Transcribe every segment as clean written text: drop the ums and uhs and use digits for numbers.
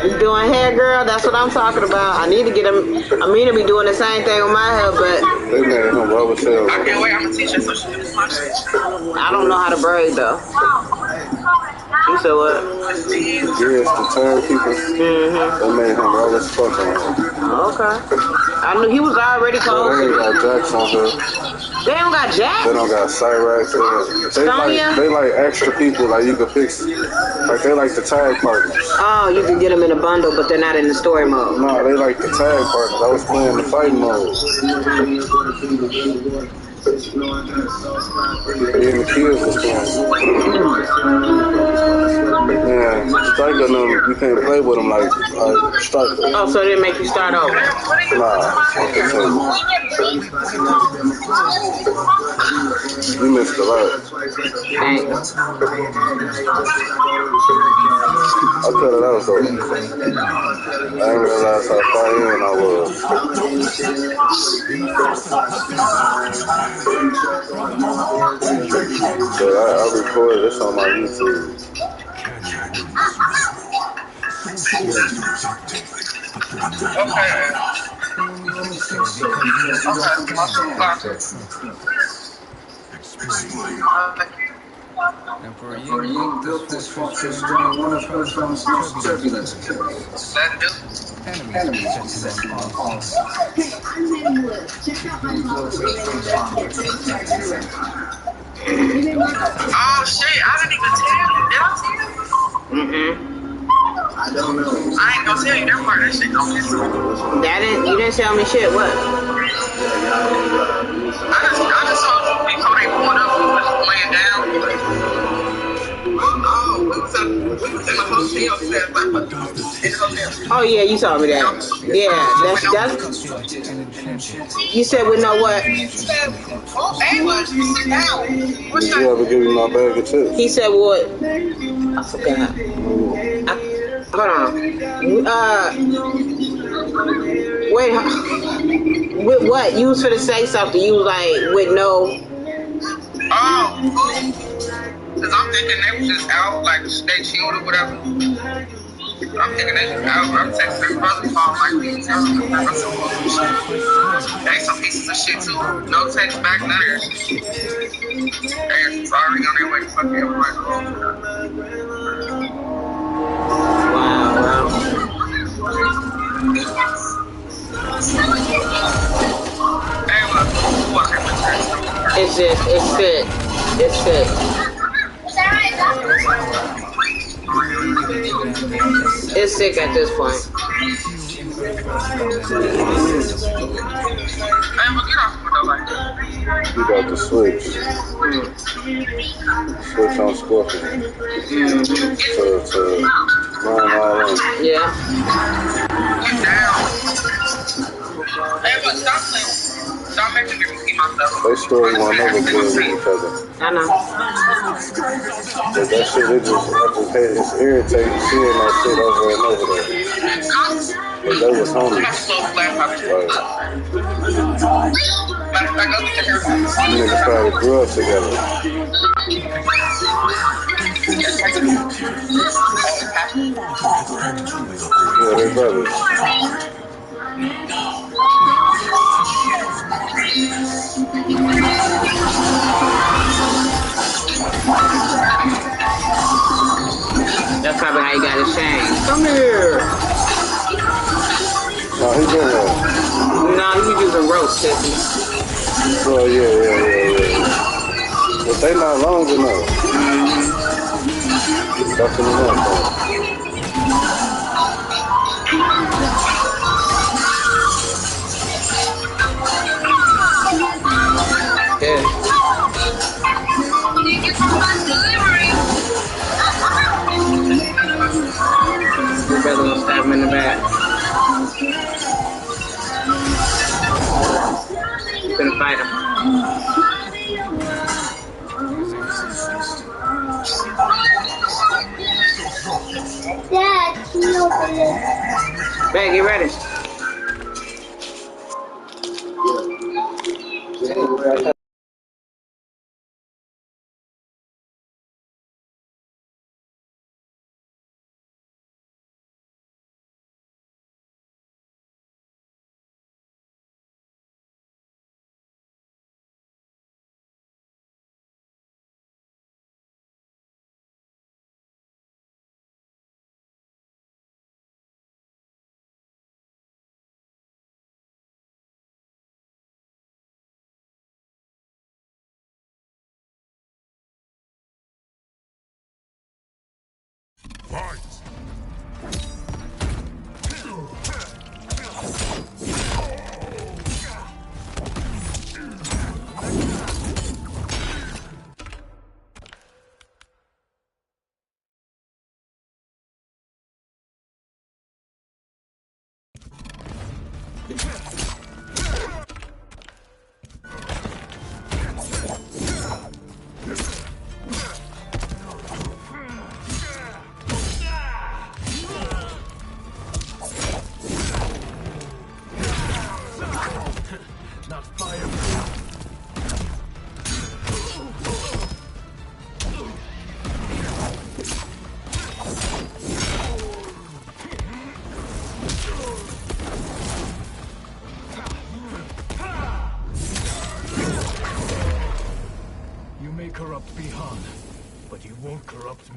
You doing hair, girl? That's what I'm talking about. I need to get him. I mean to be doing the same thing with my hair, but they made him rubber tail. I can't wait. I'm gonna teach her so she can do my shit. I don't know how to braid though. You said what? Yes, the tired people. They made him rubber as fuck on him. Okay. I knew he was already So they cold. ain't got jacks on here. They don't got jacks? They don't got Cyrax. They like extra people. Like you can fix. Like they like the tag partners. Oh, you can get them in a bundle, but they're not in the story mode. No, they like the tag partners. I was playing the fighting mode. Me and the kids was playing. Yeah, striker them, you can't play with them like striker. Oh, so they didn't make you start over? Nah, I can tell you. You missed a lot. Thanks. I cut it out though. I didn't realize how far in I was. But I recorded this on my YouTube. And for a young, this fortress during one of her most turbulent periods. Enemies set them on. Oh shit, I didn't even tell you. Did I tell you? I don't know. I ain't gonna tell you that part. That shit don't miss me. You didn't tell me shit. What? I just told you before they pulled up, we was laying down. We was in the hotel. Oh yeah, you told me that. Yeah, that's. You said with no what? Did you ever give me my bag of chips? He said what? I forgot. Hold on. Wait. With what? You was finna say something. You was like with no. Oh. Cause I'm thinking they was just out, like they chilled or whatever. I'm thinking they just out. I'm texting their brother phone like these guys. They some pieces of shit too. No text back, none of that shit. They're sorry on their way to fucking everybody. Wow. Hey, look, fucking it's sick. It's sick. It's sick at this point. You got the switch. Switch on Scorpion. To run all in. Yeah. Get down. Hey, look, stop playing. Stop making me repeat myself. They story won't never kill with each other. I know. But that shit, it's irritating seeing that shit over and over there. But they was homies. Niggas probably grew up together. Yeah, they brothers. That's probably how he got his shame. Come here. No, he been there. No, he was using rope, Tiffany. Oh, yeah. But they not long enough. That's enough, though. Yeah. Your brother will stab him in the back. He's gonna fight him. Dad, can you open it? Babe, get ready.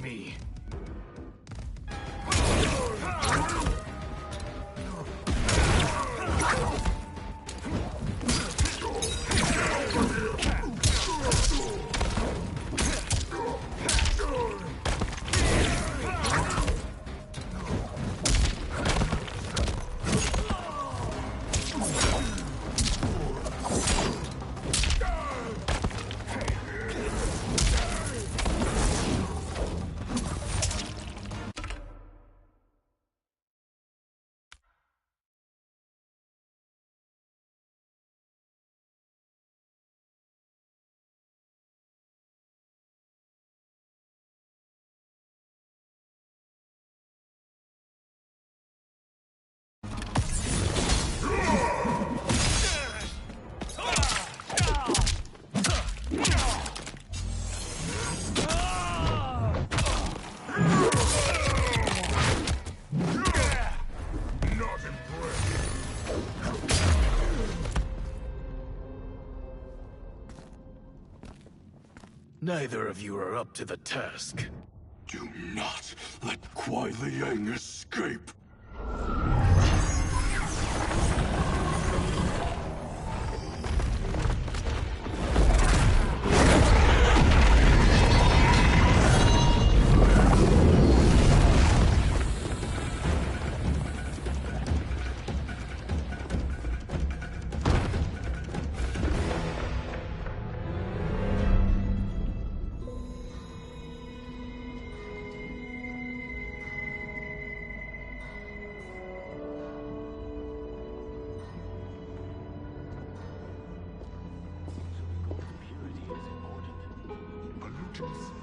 me. Neither of you are up to the task. Do not let Kuai Liang escape!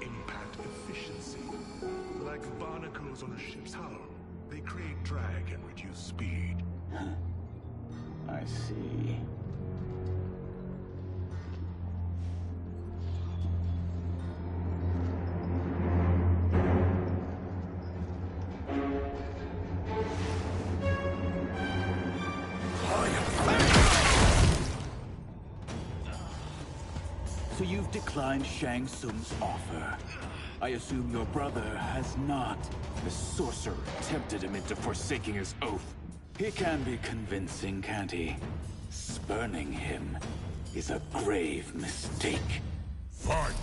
Impact efficiency. Like barnacles on a ship's hull, they create drag and reduce speed. I see. So you've declined Shang Tsung's offer. I assume your brother has not. The sorcerer tempted him into forsaking his oath. He can be convincing, can't he? Spurning him is a grave mistake. Fight!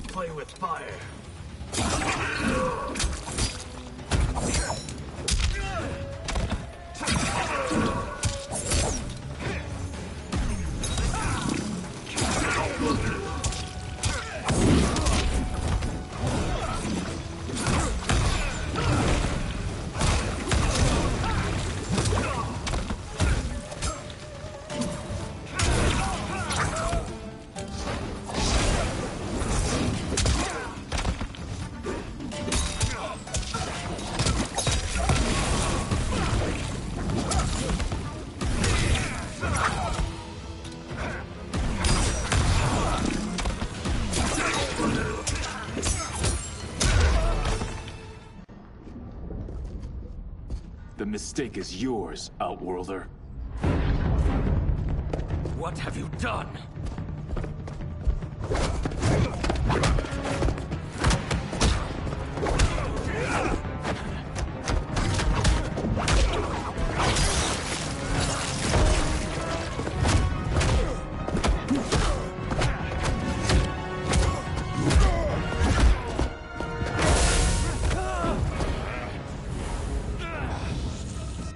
Play with fire. The mistake is yours, Outworlder. What have you done?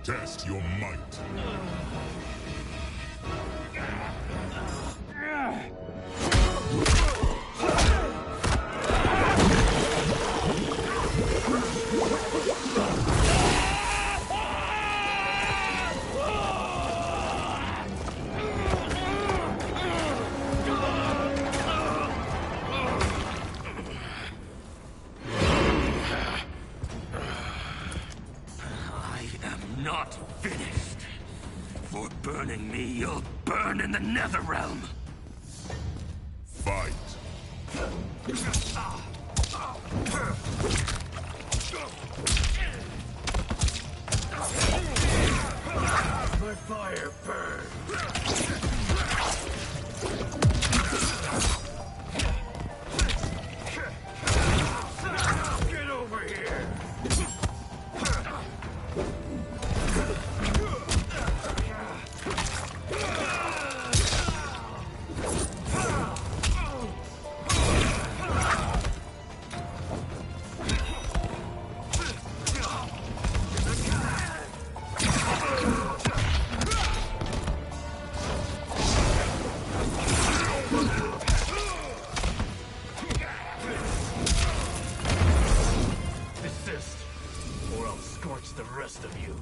Test your might. Not finished. For burning me, you'll burn in the Netherrealm. Fight. My fire burns. Get over here. Desist, or I'll scorch the rest of you.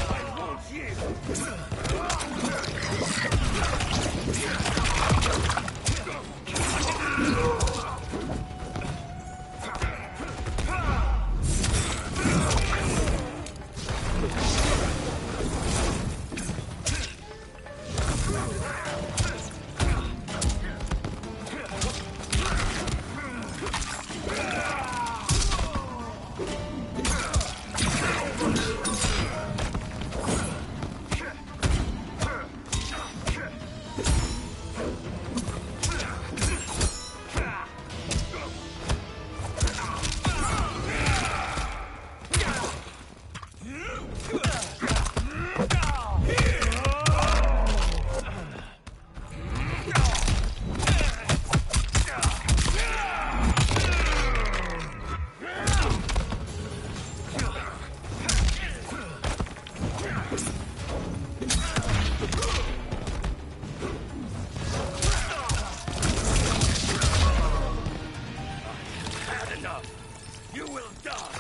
I won't You will die!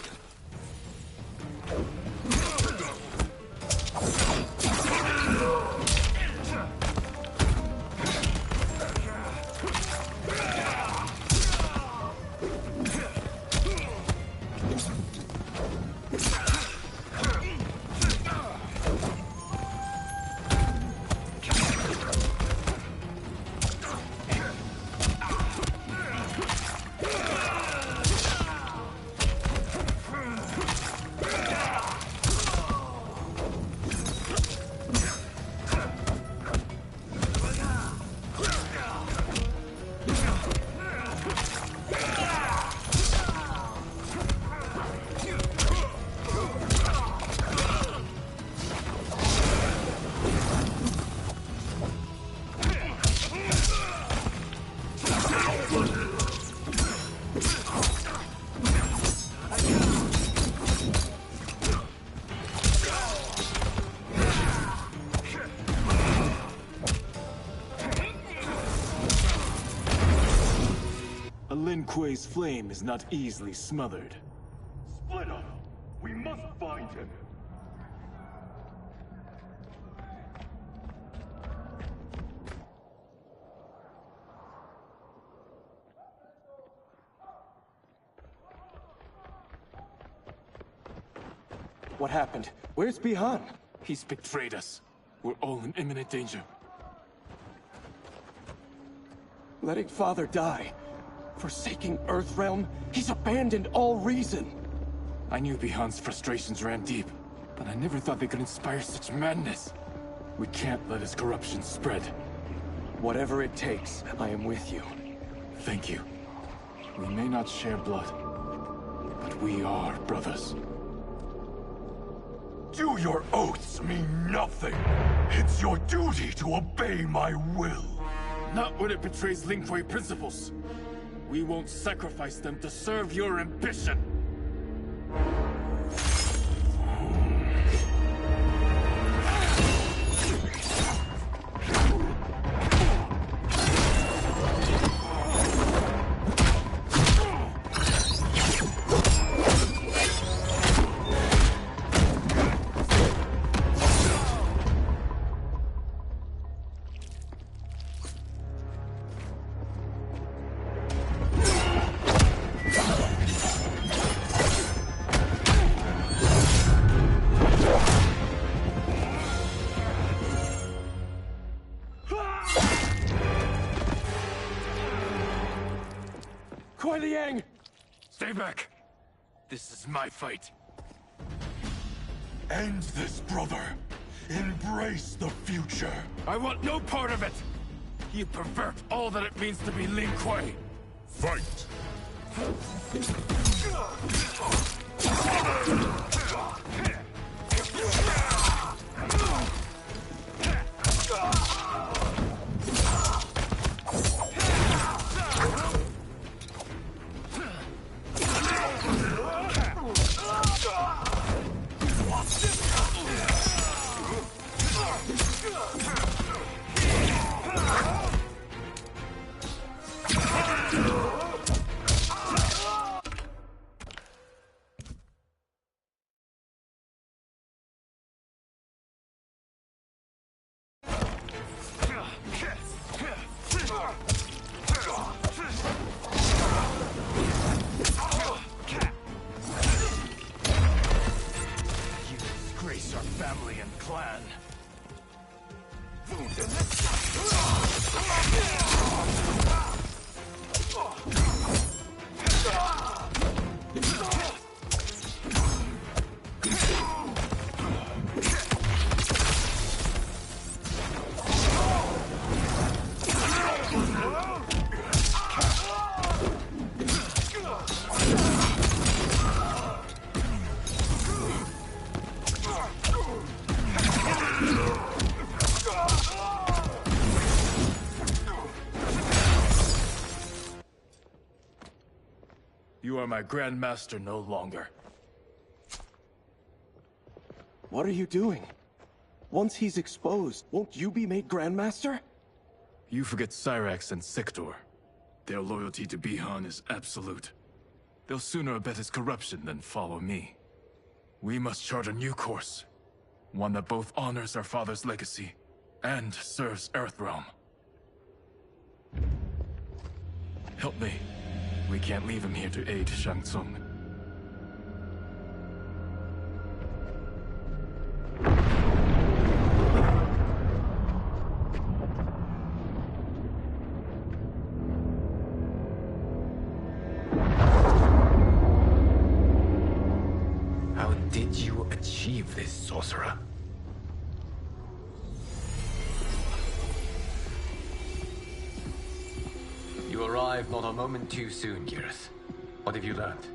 Lin Kuei's flame is not easily smothered. Split up! We must find him! What happened? Where's Bihan? He's betrayed us. We're all in imminent danger. Letting Father die. Forsaking Earthrealm, he's abandoned all reason. I knew Bihan's frustrations ran deep. but I never thought they could inspire such madness. We can't let his corruption spread. Whatever it takes, I am with you. Thank you. We may not share blood, but we are brothers. Do your oaths mean nothing? It's your duty to obey my will. Not when it betrays Lin Kuei principles. We won't sacrifice them to serve your ambition. Stay back. This is my fight. End this, brother. Embrace the future. I want no part of it! You pervert all that it means to be Lin Kuei! Fight! You are my Grandmaster no longer. What are you doing? Once he's exposed, won't you be made Grandmaster? You forget Cyrax and Sector. Their loyalty to Bihan is absolute. They'll sooner abet his corruption than follow me. We must chart a new course. One that both honors our father's legacy and serves Earthrealm. Help me. We can't leave him here to aid Shang Tsung. How did you achieve this, sorcerer? You arrived not a moment too soon, Gareth. What have you learned?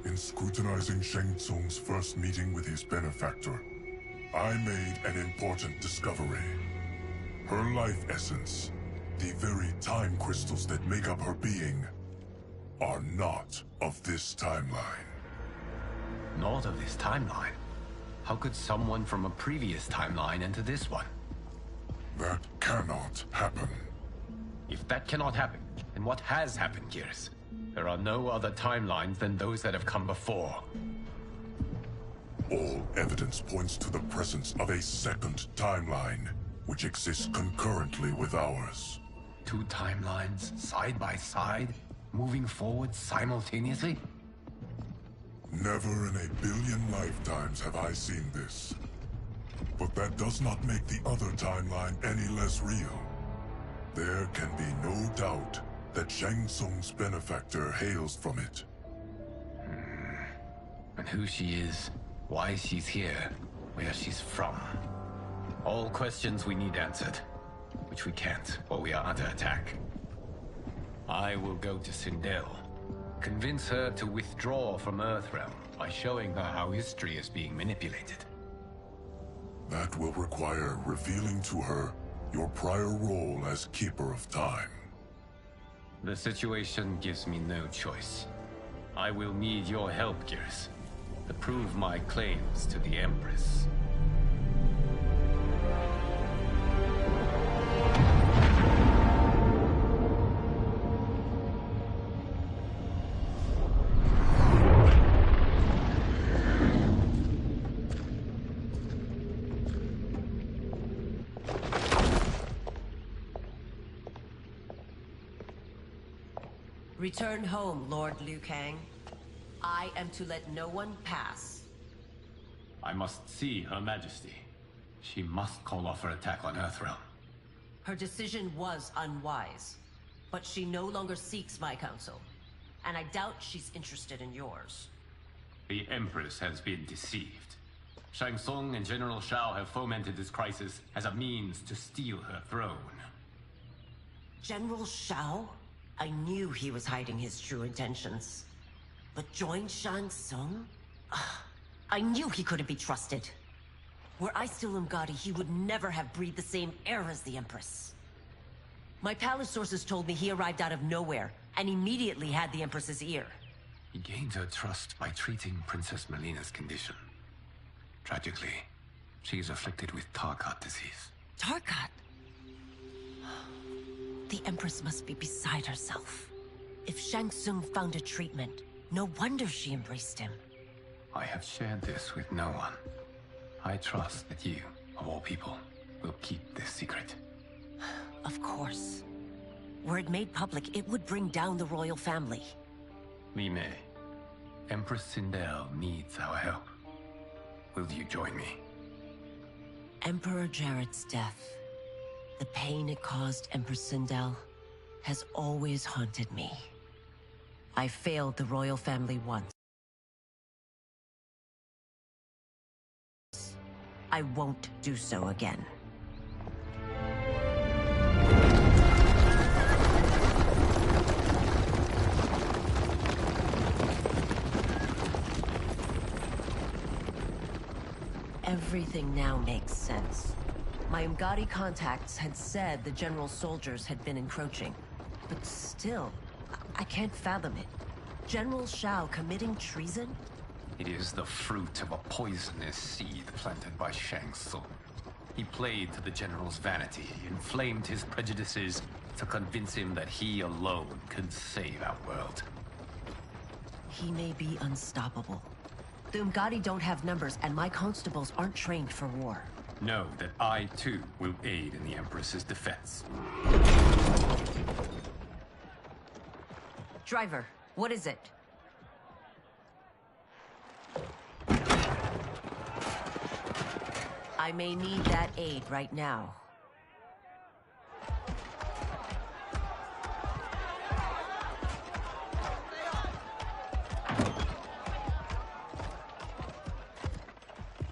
In scrutinizing Shang Tsung's first meeting with his benefactor, I made an important discovery. Her life essence, the very time crystals that make up her being, are not of this timeline. Not of this timeline? How could someone from a previous timeline enter this one? That cannot happen. If that cannot happen, then what has happened, Gareth? There are no other timelines than those that have come before. All evidence points to the presence of a second timeline, which exists concurrently with ours. Two timelines, side by side, moving forward simultaneously? Never in a billion lifetimes have I seen this. But that does not make the other timeline any less real. There can be no doubt that Shang Tsung's benefactor hails from it. And who she is, why she's here, where she's from. All questions we need answered, which we can't while we are under attack. I will go to Sindel, convince her to withdraw from Earthrealm by showing her how history is being manipulated. That will require revealing to her your prior role as Keeper of Time. The situation gives me no choice. I will need your help, Gears, to prove my claims to the Empress. Return home, Lord Liu Kang. I am to let no one pass. I must see Her Majesty. She must call off her attack on Earthrealm. Her decision was unwise, but she no longer seeks my counsel, and I doubt she's interested in yours. The Empress has been deceived. Shang Tsung and General Shao have fomented this crisis as a means to steal her throne. General Shao? I knew he was hiding his true intentions. But join Shang Tsung? I knew he couldn't be trusted. Were I still Umgadi, he would never have breathed the same air as the Empress. My palace sources told me he arrived out of nowhere, and immediately had the Empress's ear. He gained her trust by treating Princess Melina's condition. Tragically, she is afflicted with Tarkat disease. Tarkat? The Empress must be beside herself. If Shang Tsung found a treatment, no wonder she embraced him. I have shared this with no one. I trust that you, of all people, will keep this secret. Of course. Were it made public, it would bring down the royal family. Li Mei, Empress Sindel needs our help. Will you join me? Emperor Jarrett's death, the pain it caused Empress Sindel, has always haunted me. I failed the royal family once. I won't do so again. Everything now makes sense. My Umgadi contacts had said the general's soldiers had been encroaching. But still, I can't fathom it. General Shao committing treason? It is the fruit of a poisonous seed planted by Shang Tsung. He played to the general's vanity, inflamed his prejudices to convince him that he alone could save our world. He may be unstoppable. The Umgadi don't have numbers, and my constables aren't trained for war. Know that I, too, will aid in the Empress's defense. Driver, what is it? I may need that aid right now.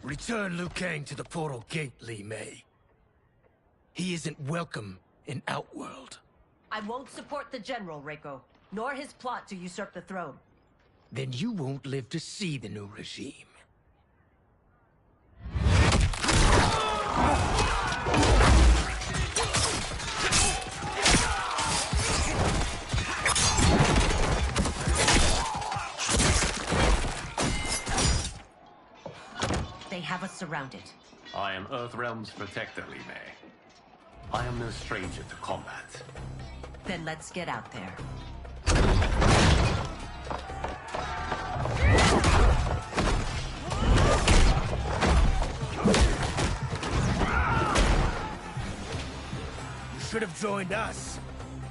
Return Liu Kang to the portal gate, Li Mei. He isn't welcome in Outworld. I won't support the General, Reiko, nor his plot to usurp the throne. Then you won't live to see the new regime. They have us surrounded. I am Earthrealm's protector, Li Mei. I am no stranger to combat. Then let's get out there. You should have joined us,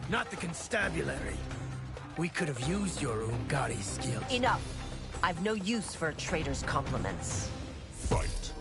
not the constabulary. We could have used your Umgadi skills. Enough! I've no use for a traitor's compliments. Fight.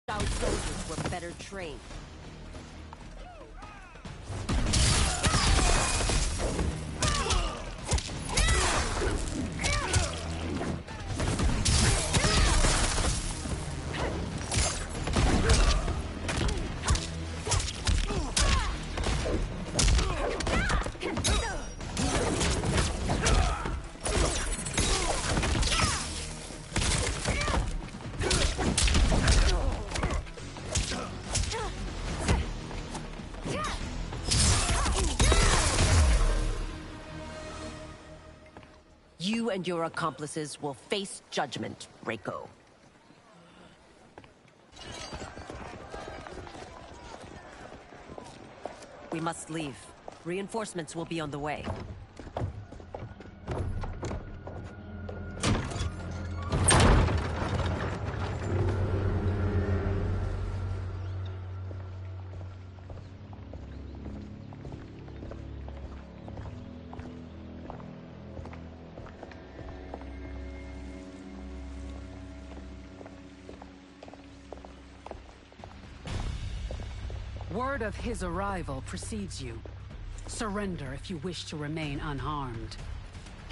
Our soldiers were better trained. You and your accomplices will face judgment, Reiko. We must leave. Reinforcements will be on the way. Word of his arrival precedes you. Surrender if you wish to remain unharmed.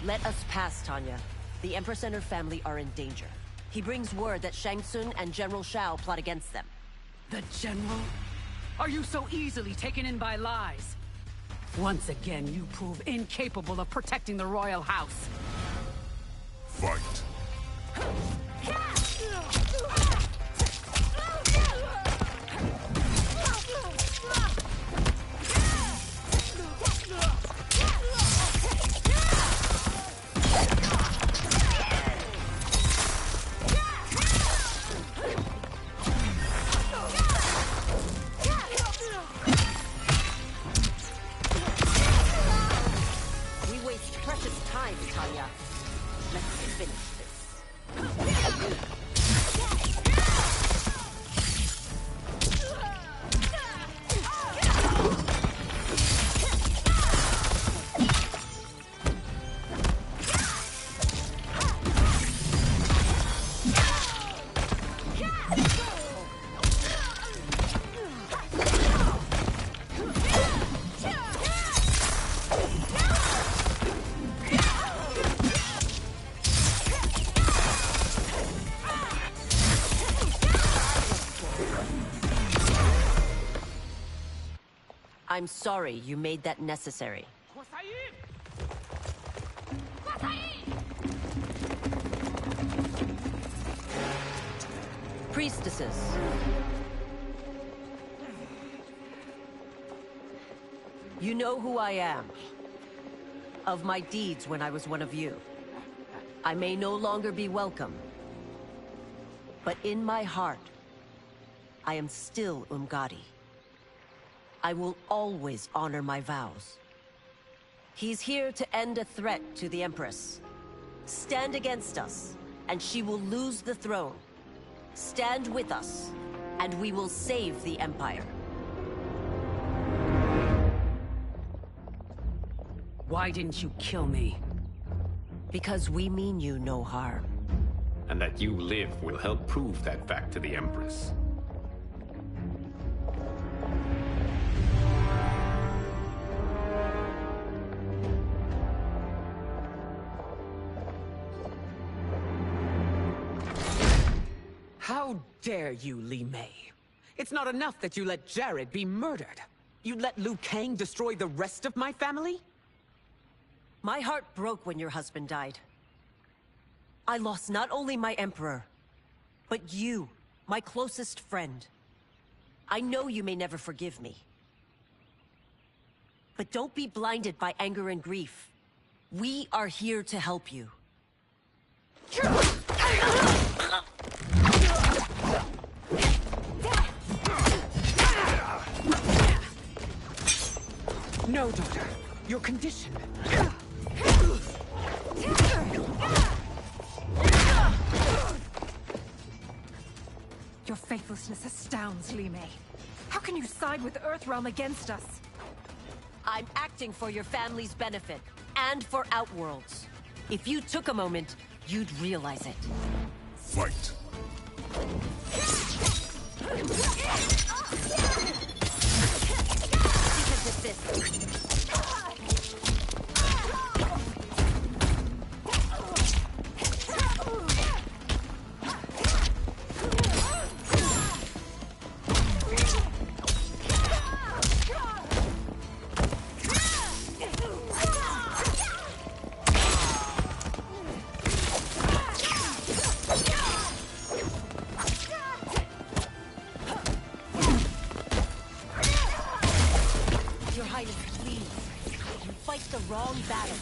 Let us pass, Tanya. The Empress and her family are in danger. He brings word that Shang Tsung and General Shao plot against them. The General? Are you so easily taken in by lies? Once again, you prove incapable of protecting the royal house. Fight. I'm sorry you made that necessary. Priestesses. You know who I am. Of my deeds when I was one of you. I may no longer be welcome. But in my heart, I am still Umgadi. I will always honor my vows. He's here to end a threat to the Empress. Stand against us, and she will lose the throne. Stand with us, and we will save the Empire. Why didn't you kill me? Because we mean you no harm. And that you live will help prove that fact to the Empress. How dare you, Li Mei? It's not enough that you let Jared be murdered. You let Liu Kang destroy the rest of my family? My heart broke when your husband died. I lost not only my emperor, but you, my closest friend. I know you may never forgive me. But don't be blinded by anger and grief. We are here to help you. No, daughter. Your condition. Your faithlessness astounds, Li Mei. How can you side with Earthrealm against us? I'm acting for your family's benefit, and for Outworlds. If you took a moment, you'd realize it. Fight. wrong battle.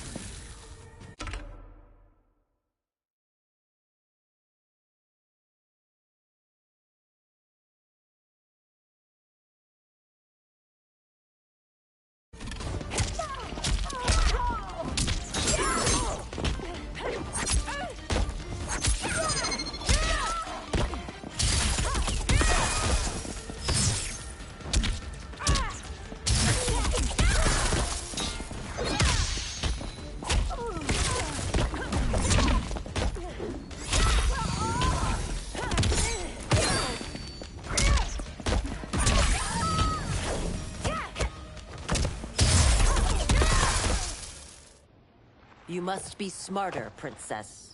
You must be smarter, Princess.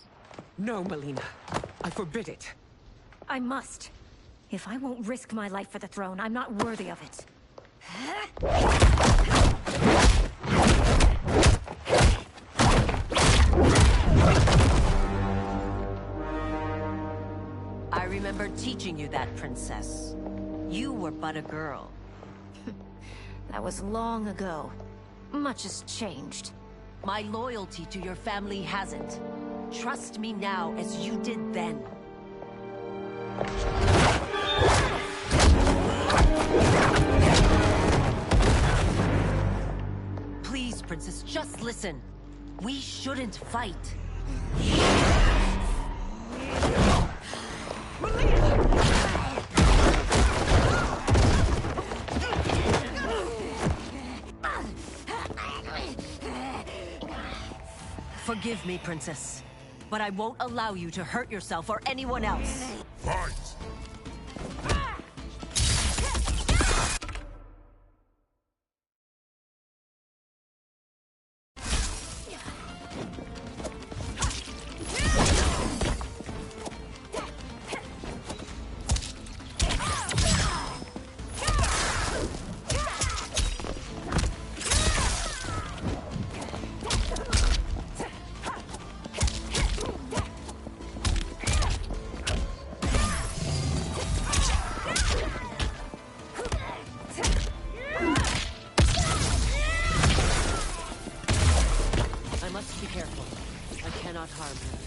No, Melina. I forbid it. I must. If I won't risk my life for the throne, I'm not worthy of it. I remember teaching you that, Princess. You were but a girl. That was long ago. Much has changed. My loyalty to your family hasn't. Trust me now as you did then. Please, Princess, just listen. We shouldn't fight. Forgive me, Princess, but I won't allow you to hurt yourself or anyone else. Fight! Be careful. I cannot harm her.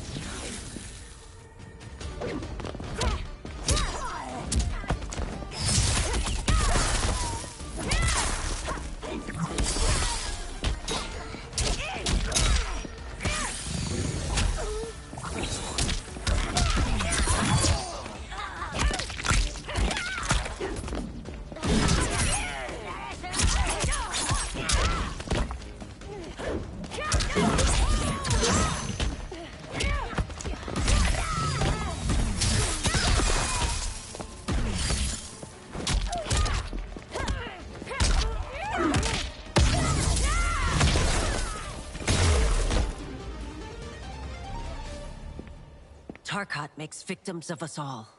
Tarkat makes victims of us all.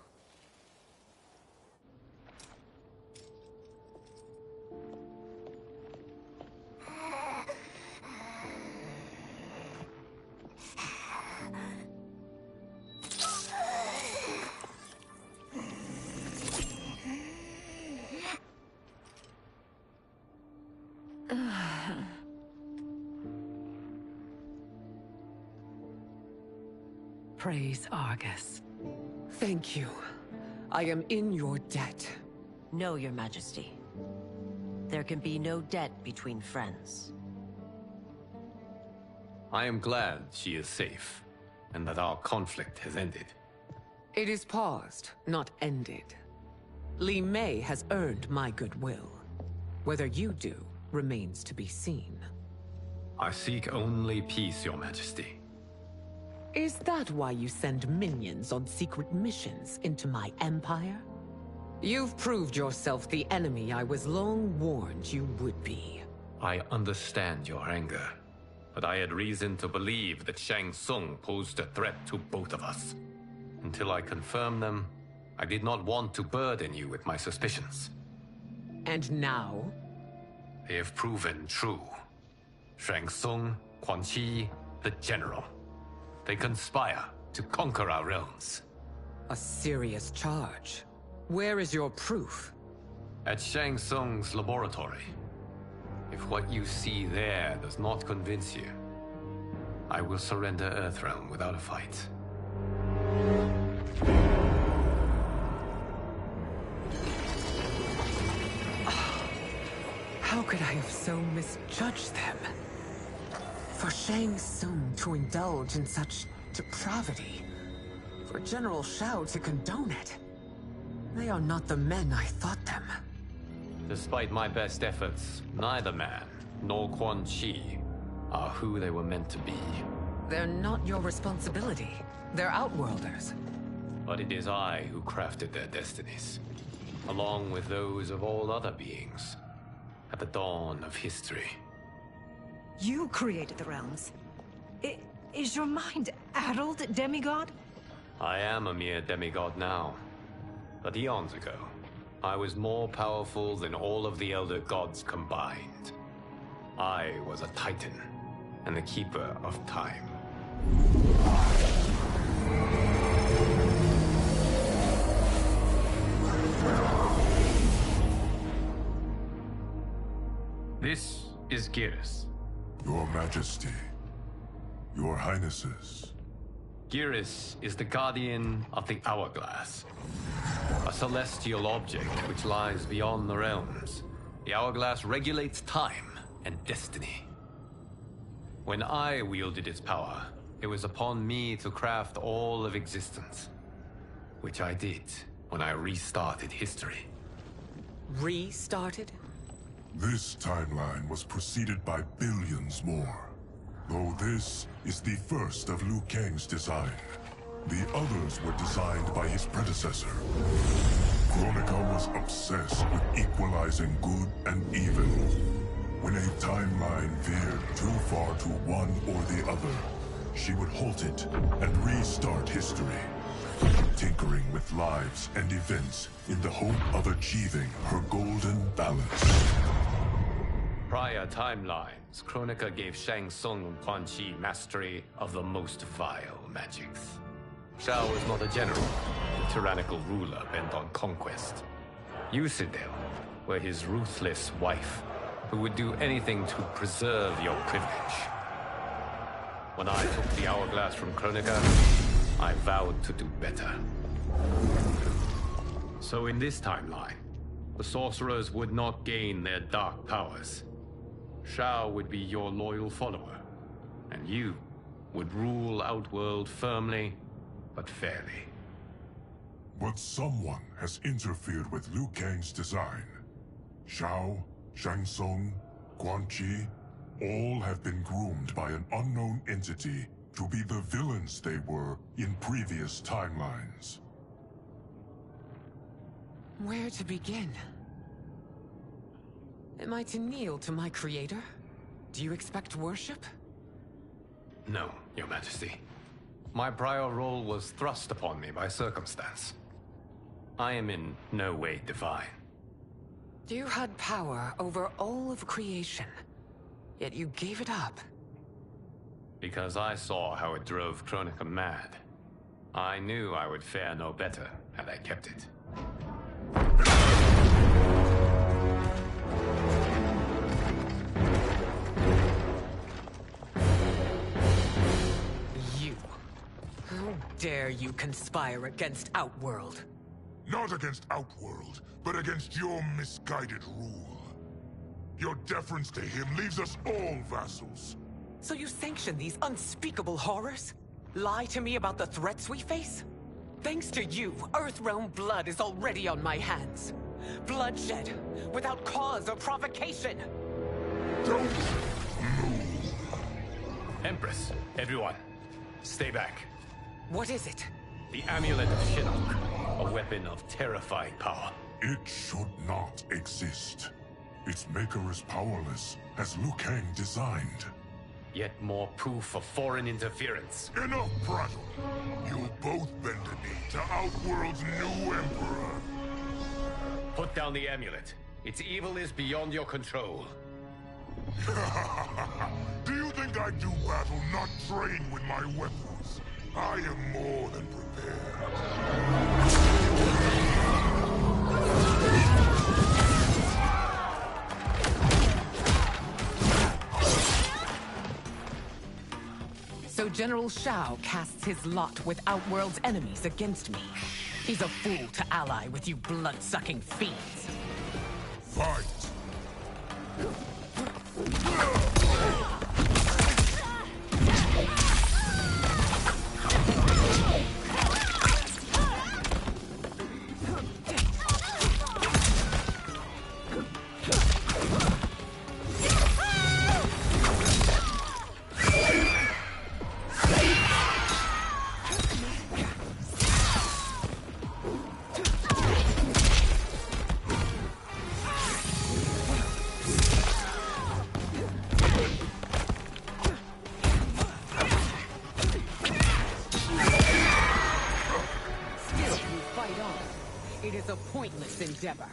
Praise Argus. Thank you. I am in your debt. No, Your Majesty. There can be no debt between friends. I am glad she is safe, and that our conflict has ended. It is paused, not ended. Li Mei has earned my goodwill. Whether you do remains to be seen. I seek only peace, Your Majesty. Is that why you send minions on secret missions into my empire? You've proved yourself the enemy I was long warned you would be. I understand your anger, but I had reason to believe that Shang Tsung posed a threat to both of us. Until I confirmed them, I did not want to burden you with my suspicions. And now? They have proven true. Shang Tsung, Quan Chi, the General. They conspire to conquer our realms. A serious charge. Where is your proof? At Shang Tsung's laboratory. If what you see there does not convince you, I will surrender Earthrealm without a fight. How could I have so misjudged them? For Shang Tsung to indulge in such depravity, for General Shao to condone it, they are not the men I thought them. Despite my best efforts, neither man nor Quan Chi are who they were meant to be. They're not your responsibility. They're Outworlders. But it is I who crafted their destinies, along with those of all other beings, at the dawn of history. You created the realms. Is your mind addled, demigod? I am a mere demigod now. But eons ago, I was more powerful than all of the Elder Gods combined. I was a Titan, and the Keeper of Time. This is Geras. Your Majesty. Your Highnesses. Geras is the guardian of the Hourglass, a celestial object which lies beyond the realms. The Hourglass regulates time and destiny. When I wielded its power, it was upon me to craft all of existence, which I did when I restarted history. Restarted? This timeline was preceded by billions more. Though this is the first of Liu Kang's design. The others were designed by his predecessor. Kronika was obsessed with equalizing good and evil. When a timeline veered too far to one or the other, she would halt it and restart history, tinkering with lives and events in the hope of achieving her golden balance. Prior timelines, Kronika gave Shang Tsung and Quan Chi mastery of the most vile magics. Shao was not a general, a tyrannical ruler bent on conquest. You, Sindel, were his ruthless wife, who would do anything to preserve your privilege. When I took the Hourglass from Kronika, I vowed to do better. So in this timeline, the sorcerers would not gain their dark powers. Shao would be your loyal follower, and you would rule Outworld firmly, but fairly. But someone has interfered with Liu Kang's design. Shao, Shang Tsung, Quan Chi, all have been groomed by an unknown entity to be the villains they were in previous timelines. Where to begin? Am I to kneel to my creator? Do you expect worship? No, Your Majesty. My prior role was thrust upon me by circumstance. I am in no way divine. You had power over all of creation, yet you gave it up. Because I saw how it drove Kronika mad. I knew I would fare no better had I kept it. How dare you conspire against Outworld? Not against Outworld, but against your misguided rule. Your deference to him leaves us all vassals. So you sanction these unspeakable horrors? Lie to me about the threats we face? Thanks to you, Earthrealm blood is already on my hands. Bloodshed, without cause or provocation. Don't move. Empress, everyone, stay back. What is it? The Amulet of Shinnok, a weapon of terrifying power. It should not exist. Its maker is powerless, as Liu Kang designed. Yet more proof of foreign interference. Enough prattle! You'll both bend a knee to Outworld's new emperor. Put down the amulet. Its evil is beyond your control. Do you think I do battle not trained with my weapons? I am more than prepared. General Shao casts his lot with Outworld's enemies against me. He's a fool to ally with you blood-sucking fiends. Fight! It is a pointless endeavor.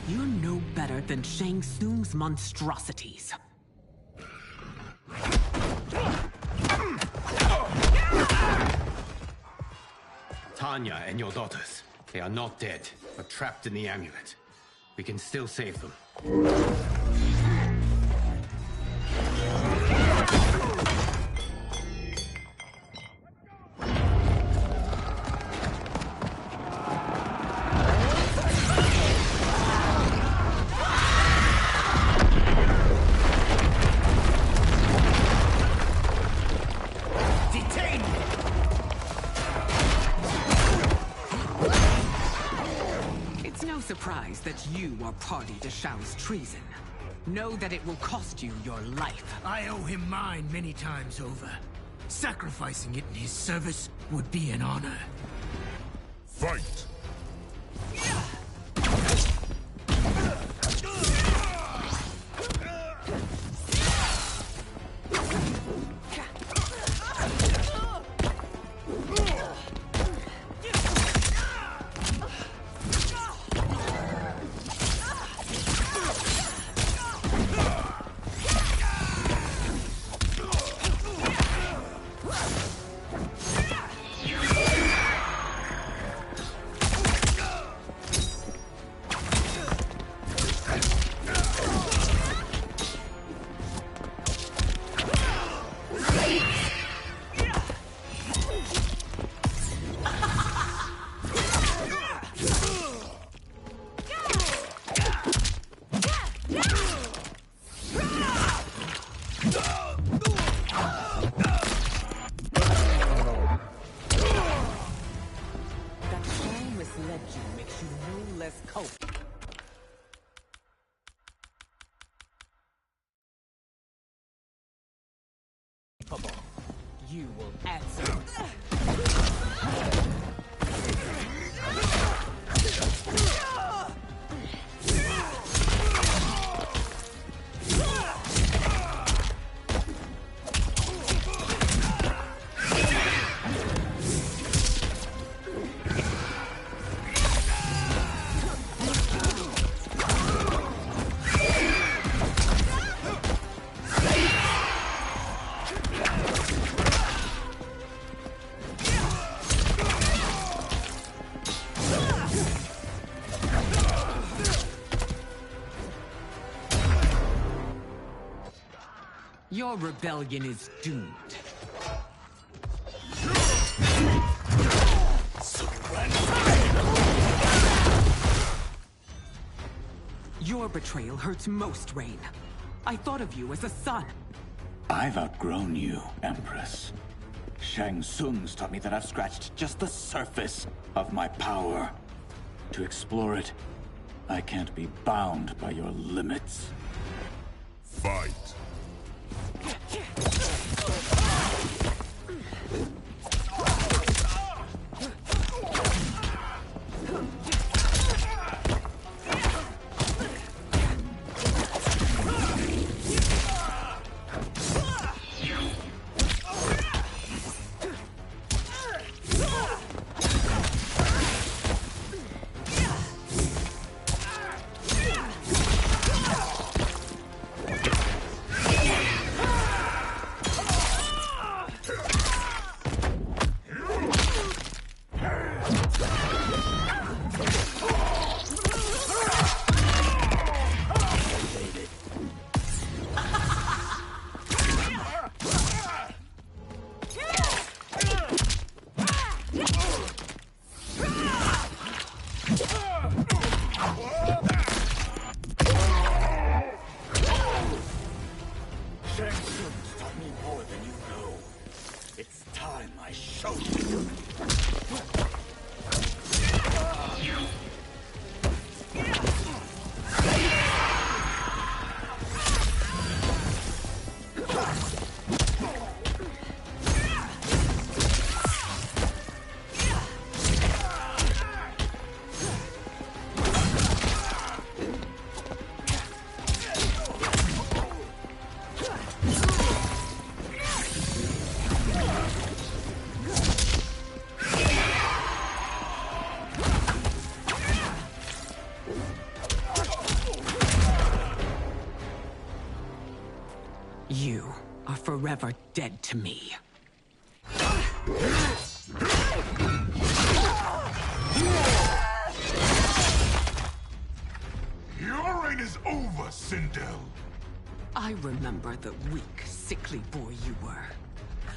You're no better than Shang Tsung's monstrosities. Tanya and your daughters, they are not dead, but trapped in the amulet. We can still save them. Surprised that you are party to Shao's treason. Know that it will cost you your life. I owe him mine many times over. Sacrificing it in his service would be an honor. Fight! led you makes you no less culpable. You will answer. Your rebellion is doomed. Your betrayal hurts most, Rain. I thought of you as a son. I've outgrown you, Empress. Shang Tsung's taught me that I've scratched just the surface of my power. To explore it, I can't be bound by your limits. Fight. You are forever dead to me. Your reign is over, Sindel. I remember the weak, sickly boy you were.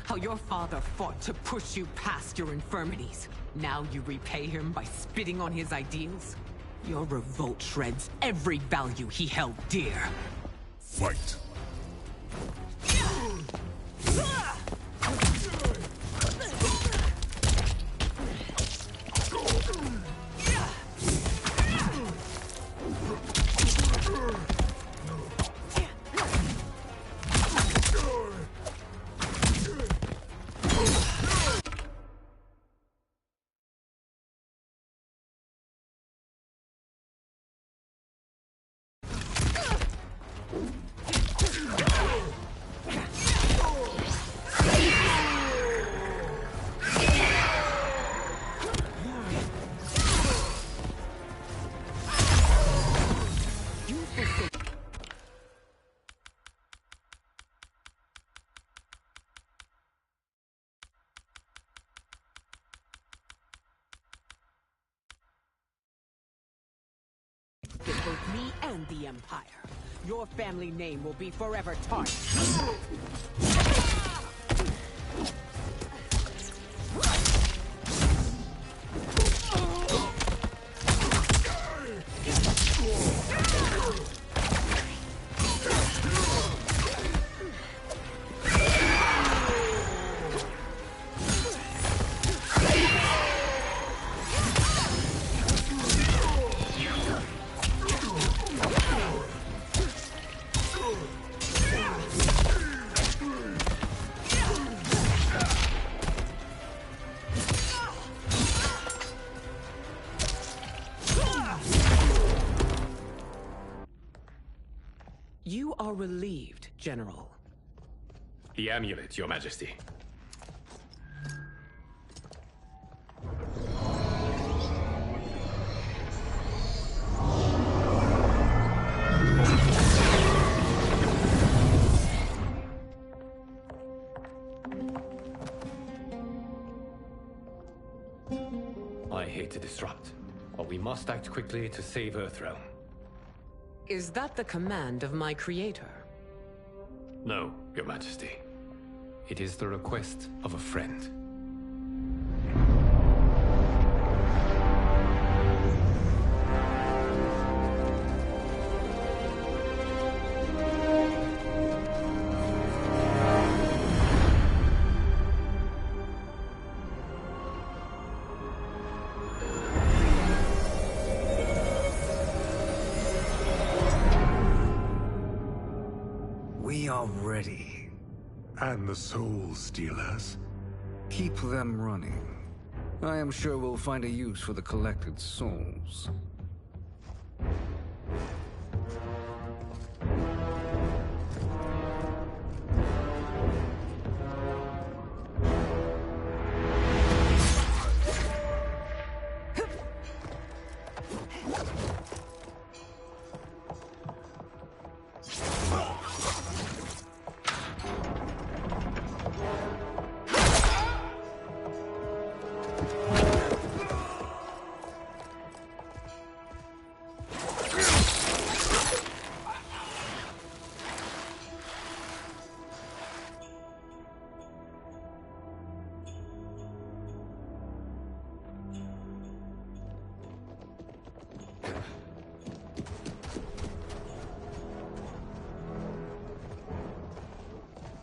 How your father fought to push you past your infirmities. Now you repay him by spitting on his ideals? Your revolt shreds every value he held dear. Fight. With both me and the Empire, your family name will be forever tarnished. You are relieved, General. The amulet, Your Majesty. I hate to disrupt, but we must act quickly to save Earthrealm. Is that the command of my creator? No, Your Majesty. It is the request of a friend. We are ready. And the Soul Stealers? Keep them running. I am sure we'll find a use for the collected souls.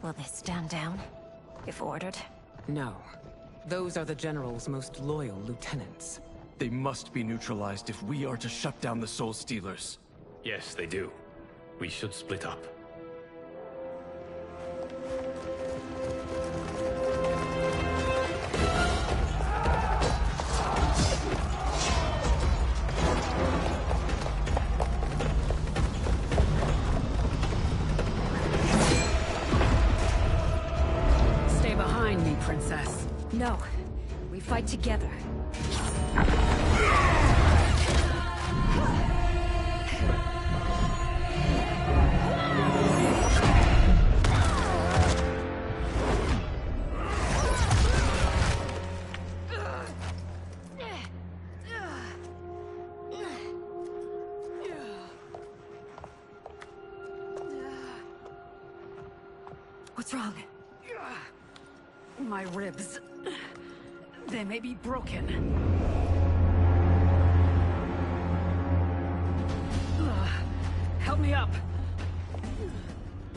Will they stand down, if ordered? No. Those are the General's most loyal lieutenants. They must be neutralized if we are to shut down the Soul Stealers. Yes, they do. We should split up. Stay behind me, Princess. No. We fight together. What's wrong? My ribs. They may be broken. Help me up.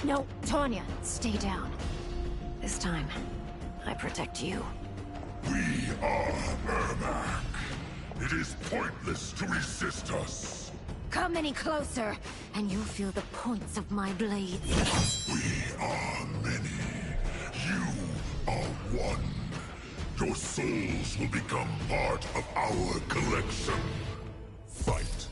No, Tanya, stay down. This time, I protect you. We are Ermac. It is pointless to resist us. Come any closer, and you'll feel the points of my blades. We are many. You are one. Your souls will become part of our collection. Fight.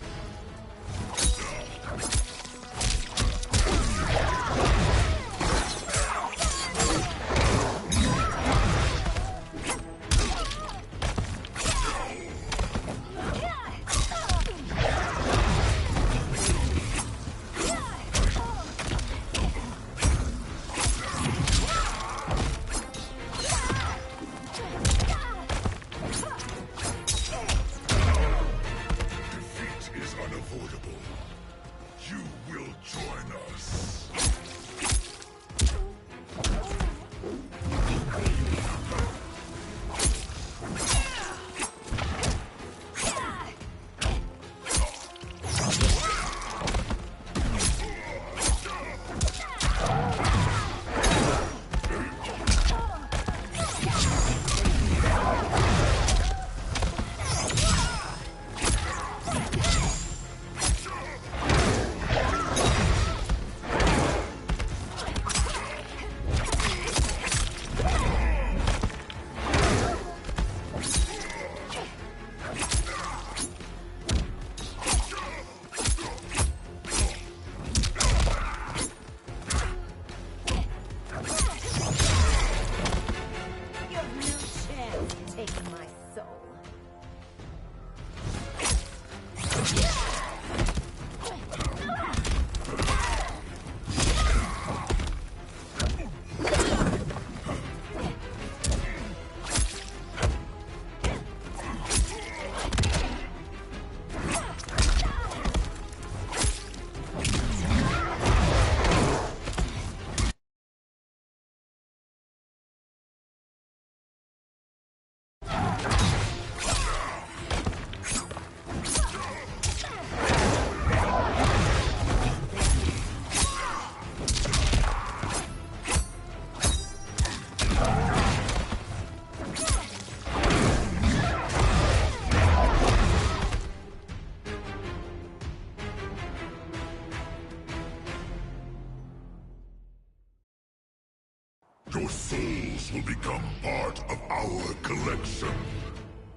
Your souls will become part of our collection.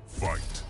Fight.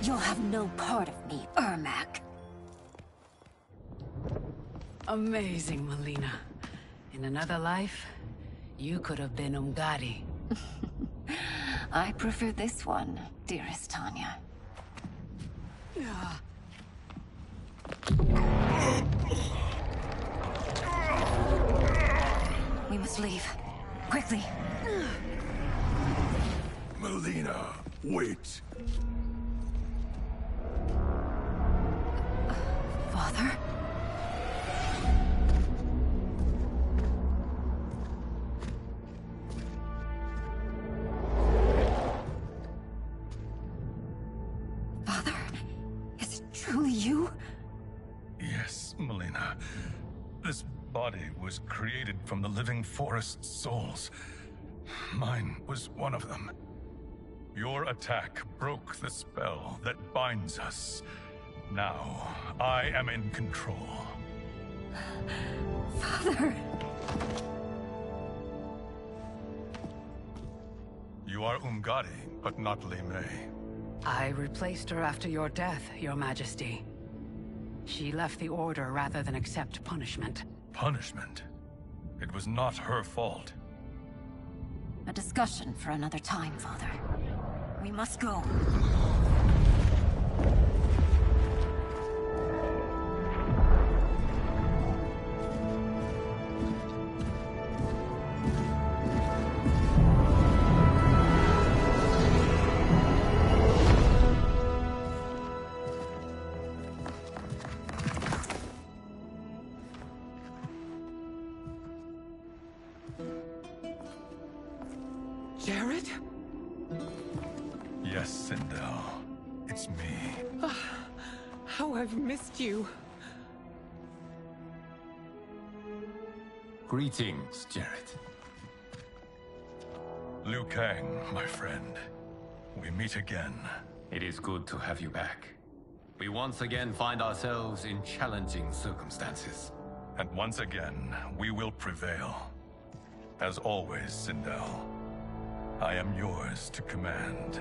You'll have no part of me, Ermac. Amazing, Melina. In another life, you could have been Umgadi. I prefer this one, dearest Tanya. We must leave. Quickly. Melina, wait. Father? Father? Is it truly you? Yes, Melina. This body was created from the living forest's souls. Mine was one of them. Your attack broke the spell that binds us. Now, I am in control. Father! You are Umgadi, but not Li Mei. I replaced her after your death, Your Majesty. She left the Order rather than accept punishment. Punishment? It was not her fault. A discussion for another time, Father. We must go. Jared? Yes, Sindel. It's me. How I've missed you. Greetings, Jared. Liu Kang, my friend. We meet again. It is good to have you back. We once again find ourselves in challenging circumstances. And once again, we will prevail. As always, Sindel, I am yours to command.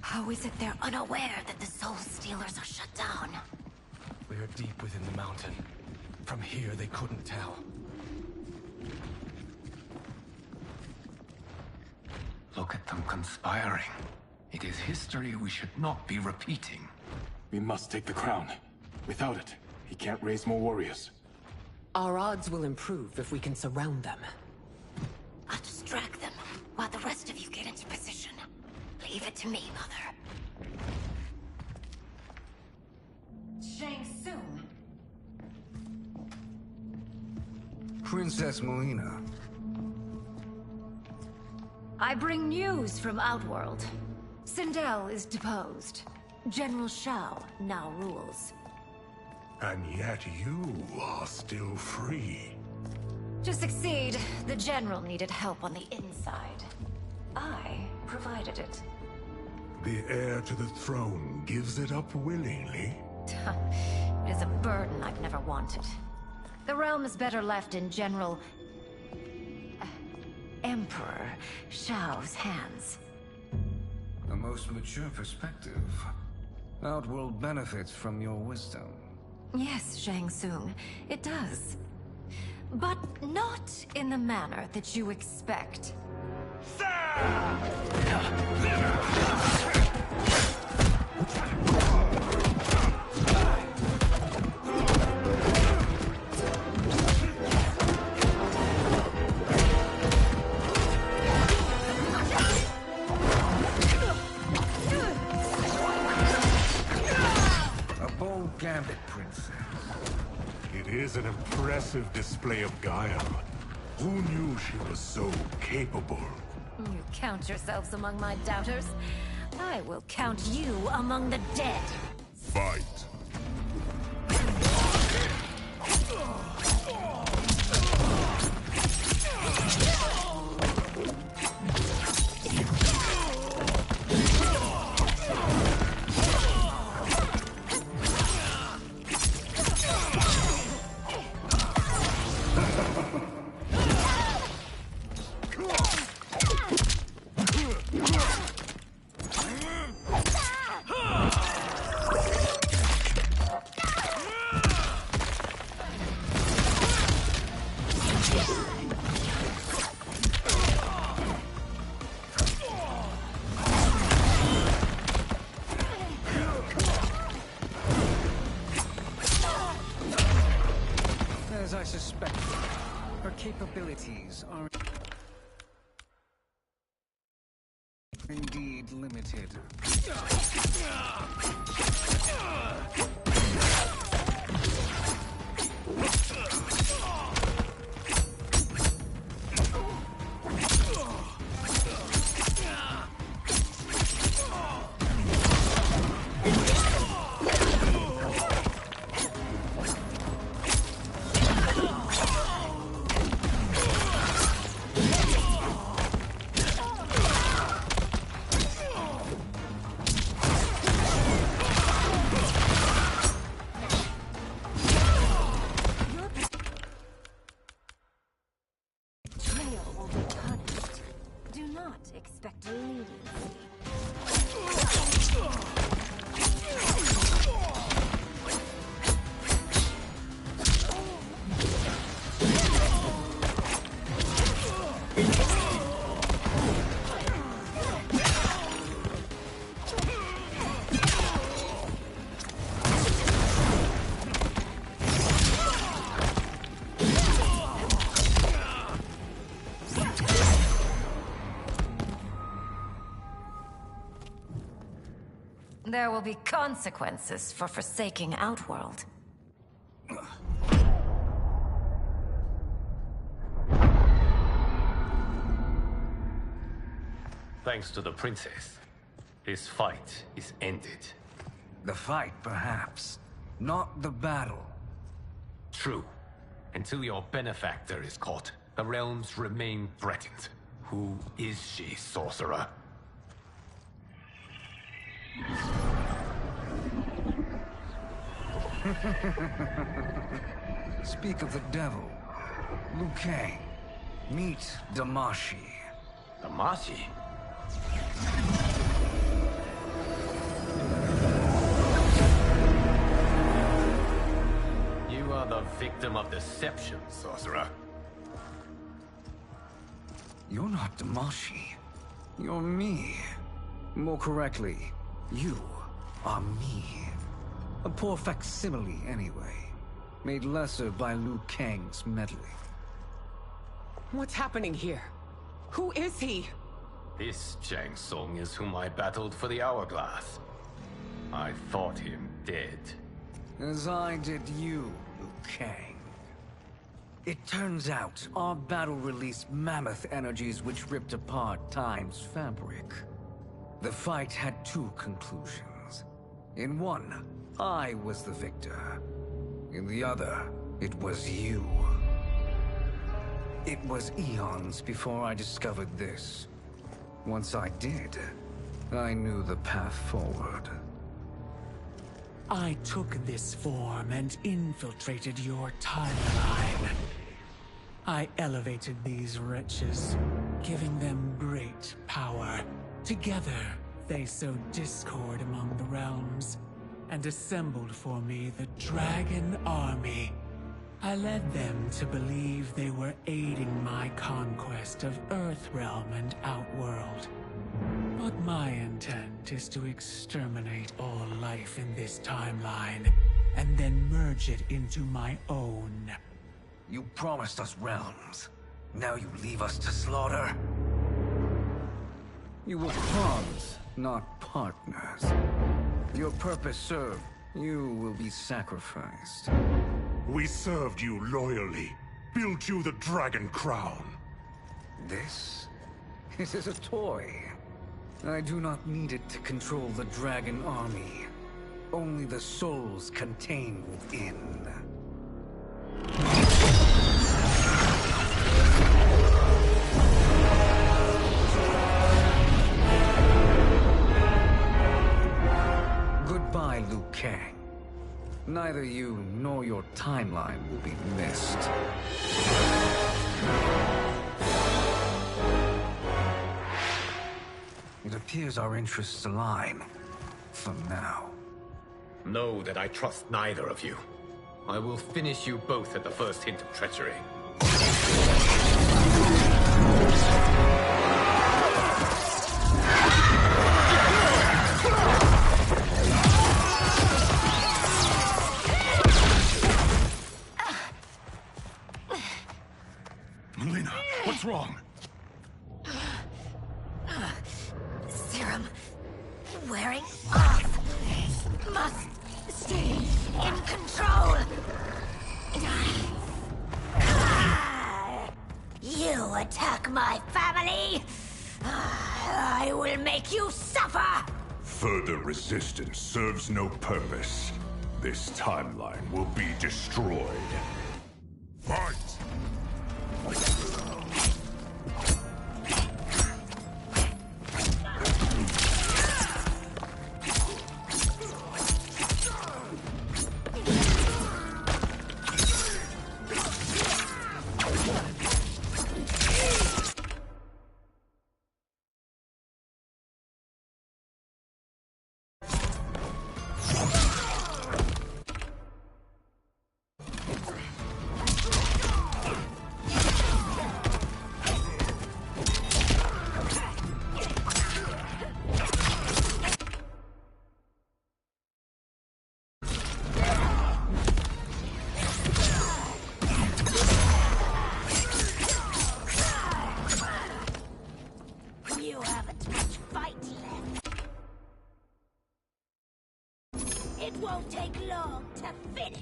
How is it they're unaware that the Soul Stealers are shut down? We are deep within the mountain. From here, they couldn't tell. Look at them conspiring. It is history we should not be repeating. We must take the crown. Without it, he can't raise more warriors. Our odds will improve if we can surround them. I'll distract them while the rest of you get into position. Leave it to me, Mother. Shang Tsung. Princess Melina. I bring news from Outworld. Sindel is deposed. General Shao now rules. And yet you are still free. To succeed, the General needed help on the inside. I provided it. The heir to the throne gives it up willingly. It is a burden I've never wanted. The realm is better left in General... Emperor Shao's hands. A most mature perspective. Outworld benefits from your wisdom. Yes, Shang Tsung, it does. But not in the manner that you expect. Gambit, Princess. It is an impressive display of guile. Who knew she was so capable? You count yourselves among my doubters. I will count you among the dead. Fight. As I suspected, her capabilities are indeed limited. Expect leniency. There will be consequences for forsaking Outworld. Thanks to the princess, this fight is ended. The fight, perhaps. Not the battle. True. Until your benefactor is caught, the realms remain threatened. Who is she, sorcerer? Speak of the devil. Liu Kang. Meet Damashi. Damashi? You are the victim of deception, sorcerer. You're not Damashi. You're me. More correctly, you are me. A poor facsimile, anyway. Made lesser by Liu Kang's meddling. What's happening here? Who is he? This Shang Tsung is whom I battled for the Hourglass. I thought him dead. As I did you, Liu Kang. It turns out our battle released mammoth energies which ripped apart time's fabric. The fight had two conclusions. In one, I was the victor. In the other, it was you. It was eons before I discovered this. Once I did, I knew the path forward. I took this form and infiltrated your timeline. I elevated these wretches, giving them great power. Together, they sowed discord among the realms, and assembled for me the Dragon Army. I led them to believe they were aiding my conquest of Earthrealm and Outworld. But my intent is to exterminate all life in this timeline, and then merge it into my own. You promised us realms. Now you leave us to slaughter? You were pawns, not partners. Your purpose served. You will be sacrificed. We served you loyally. Built you the Dragon Crown. This? It is a toy. I do not need it to control the Dragon Army. Only the souls contained within. Goodbye, Liu Kang. Neither you nor your timeline will be missed. It appears our interests align. For now. Know that I trust neither of you. I will finish you both at the first hint of treachery. Melina, what's wrong? Serum wearing off. Must stay in control. You attack my family. I will make you suffer. Further resistance serves no purpose. This timeline will be destroyed. Fight! You haven't much fight left. It won't take long to finish.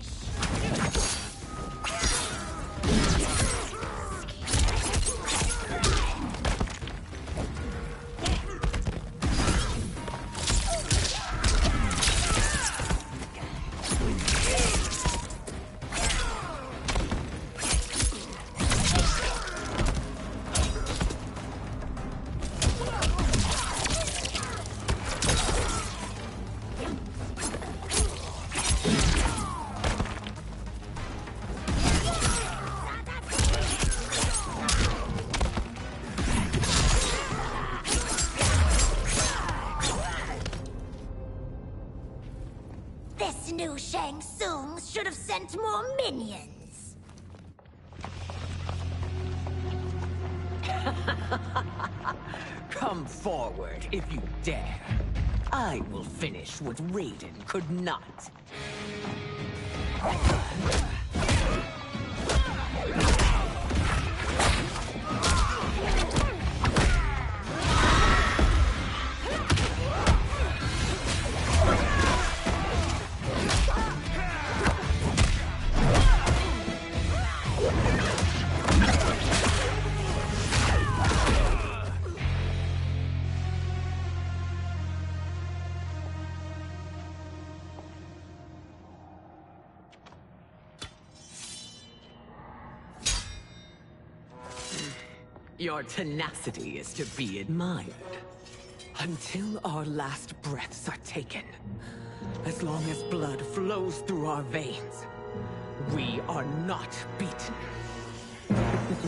This new Shang Tsung should have sent more minions. Come forward if you dare. I will finish what Raiden could not. Your tenacity is to be admired. Until our last breaths are taken, as long as blood flows through our veins, we are not beaten.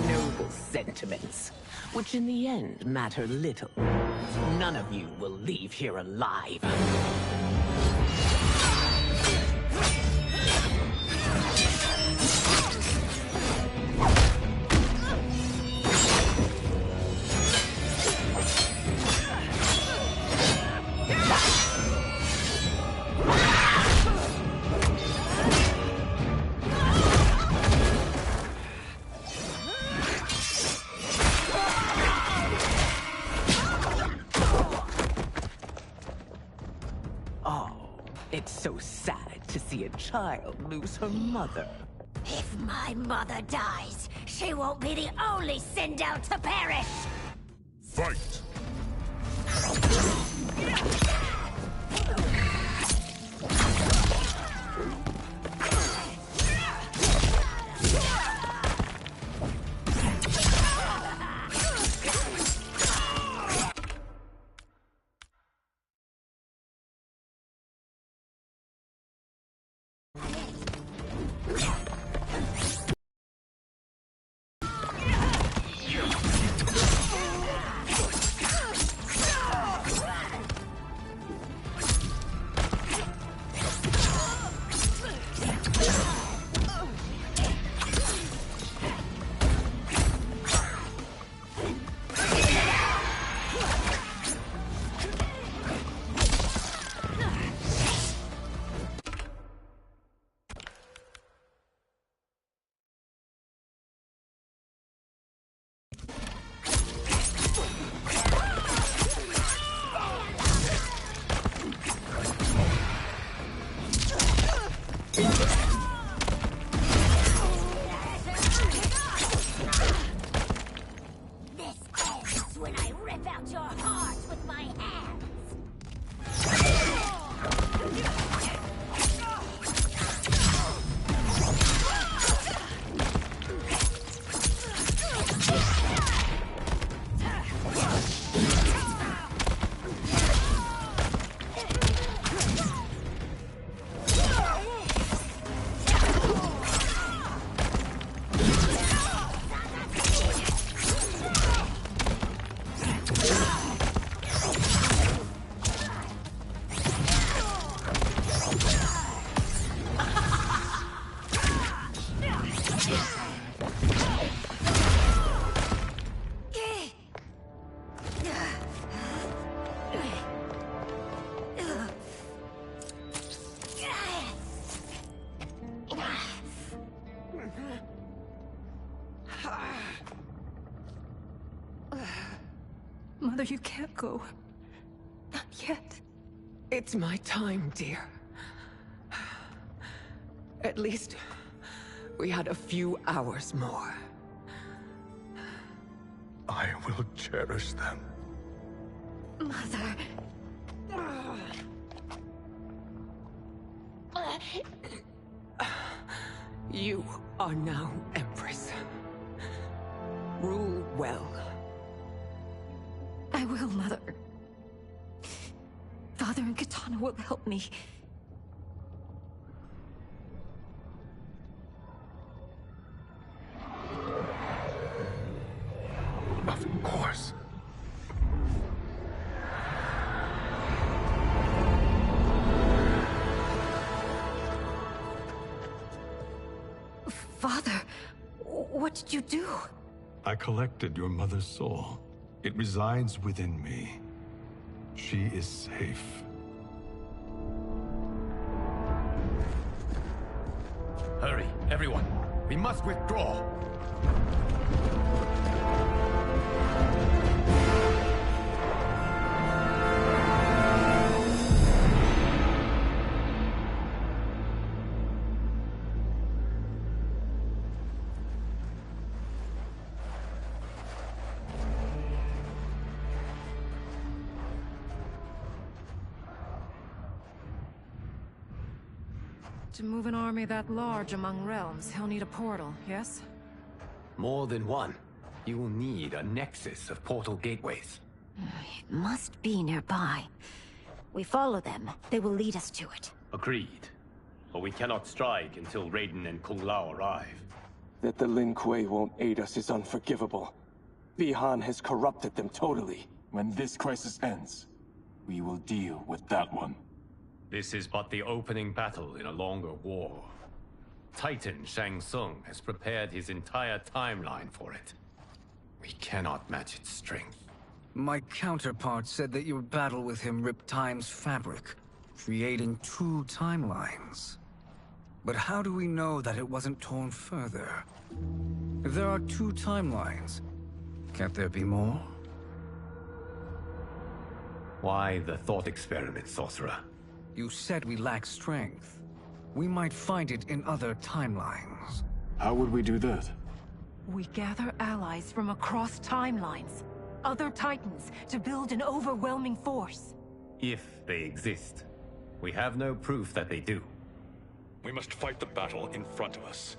Noble sentiments, which in the end matter little. None of you will leave here alive. It's so sad to see a child lose her mother. If my mother dies, she won't be the only Sindel to perish! Fight! Mother, you can't go. Not yet. It's my time, dear. At least, we had a few hours more. I will cherish them. Mother... You are now Empress. Rule well. I will, Mother. Father and Katana will help me. Of course. Father, what did you do? I collected your mother's soul It resides within me. She is safe. Hurry, everyone. We must withdraw. To move an army that large among realms, he'll need a portal, yes? More than one. You will need a nexus of portal gateways. It must be nearby. We follow them, they will lead us to it. Agreed. But we cannot strike until Raiden and Kung Lao arrive. That the Lin Kuei won't aid us is unforgivable. Bi-Han has corrupted them totally. When this crisis ends, we will deal with that one. This is but the opening battle in a longer war. Titan Shang Tsung has prepared his entire timeline for it. We cannot match its strength. My counterpart said that your battle with him ripped time's fabric, creating 2 timelines. But how do we know that it wasn't torn further? If there are 2 timelines, can't there be more? Why the thought experiment, sorcerer? You said we lack strength. We might find it in other timelines. How would we do that? We gather allies from across timelines, other titans, to build an overwhelming force. If they exist. We have no proof that they do. We must fight the battle in front of us.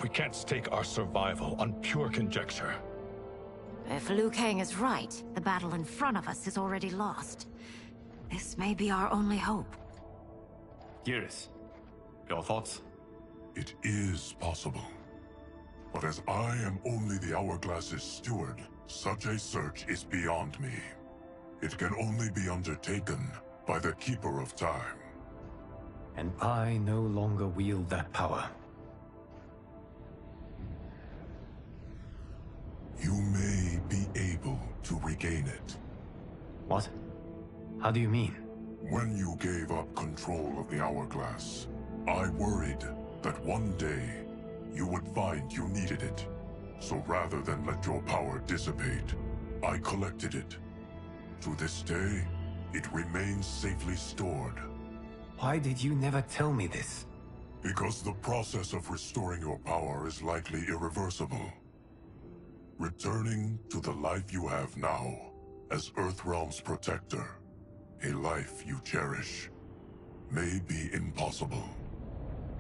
We can't stake our survival on pure conjecture. If Liu Kang is right, the battle in front of us is already lost. This may be our only hope. Geras, your thoughts? It is possible. But as I am only the Hourglass's steward, such a search is beyond me. It can only be undertaken by the Keeper of Time. And I no longer wield that power. You may be able to regain it. What? How do you mean? When you gave up control of the Hourglass, I worried that one day you would find you needed it. So rather than let your power dissipate, I collected it. To this day, it remains safely stored. Why did you never tell me this? Because the process of restoring your power is likely irreversible. Returning to the life you have now, as Earthrealm's protector, a life you cherish, may be impossible.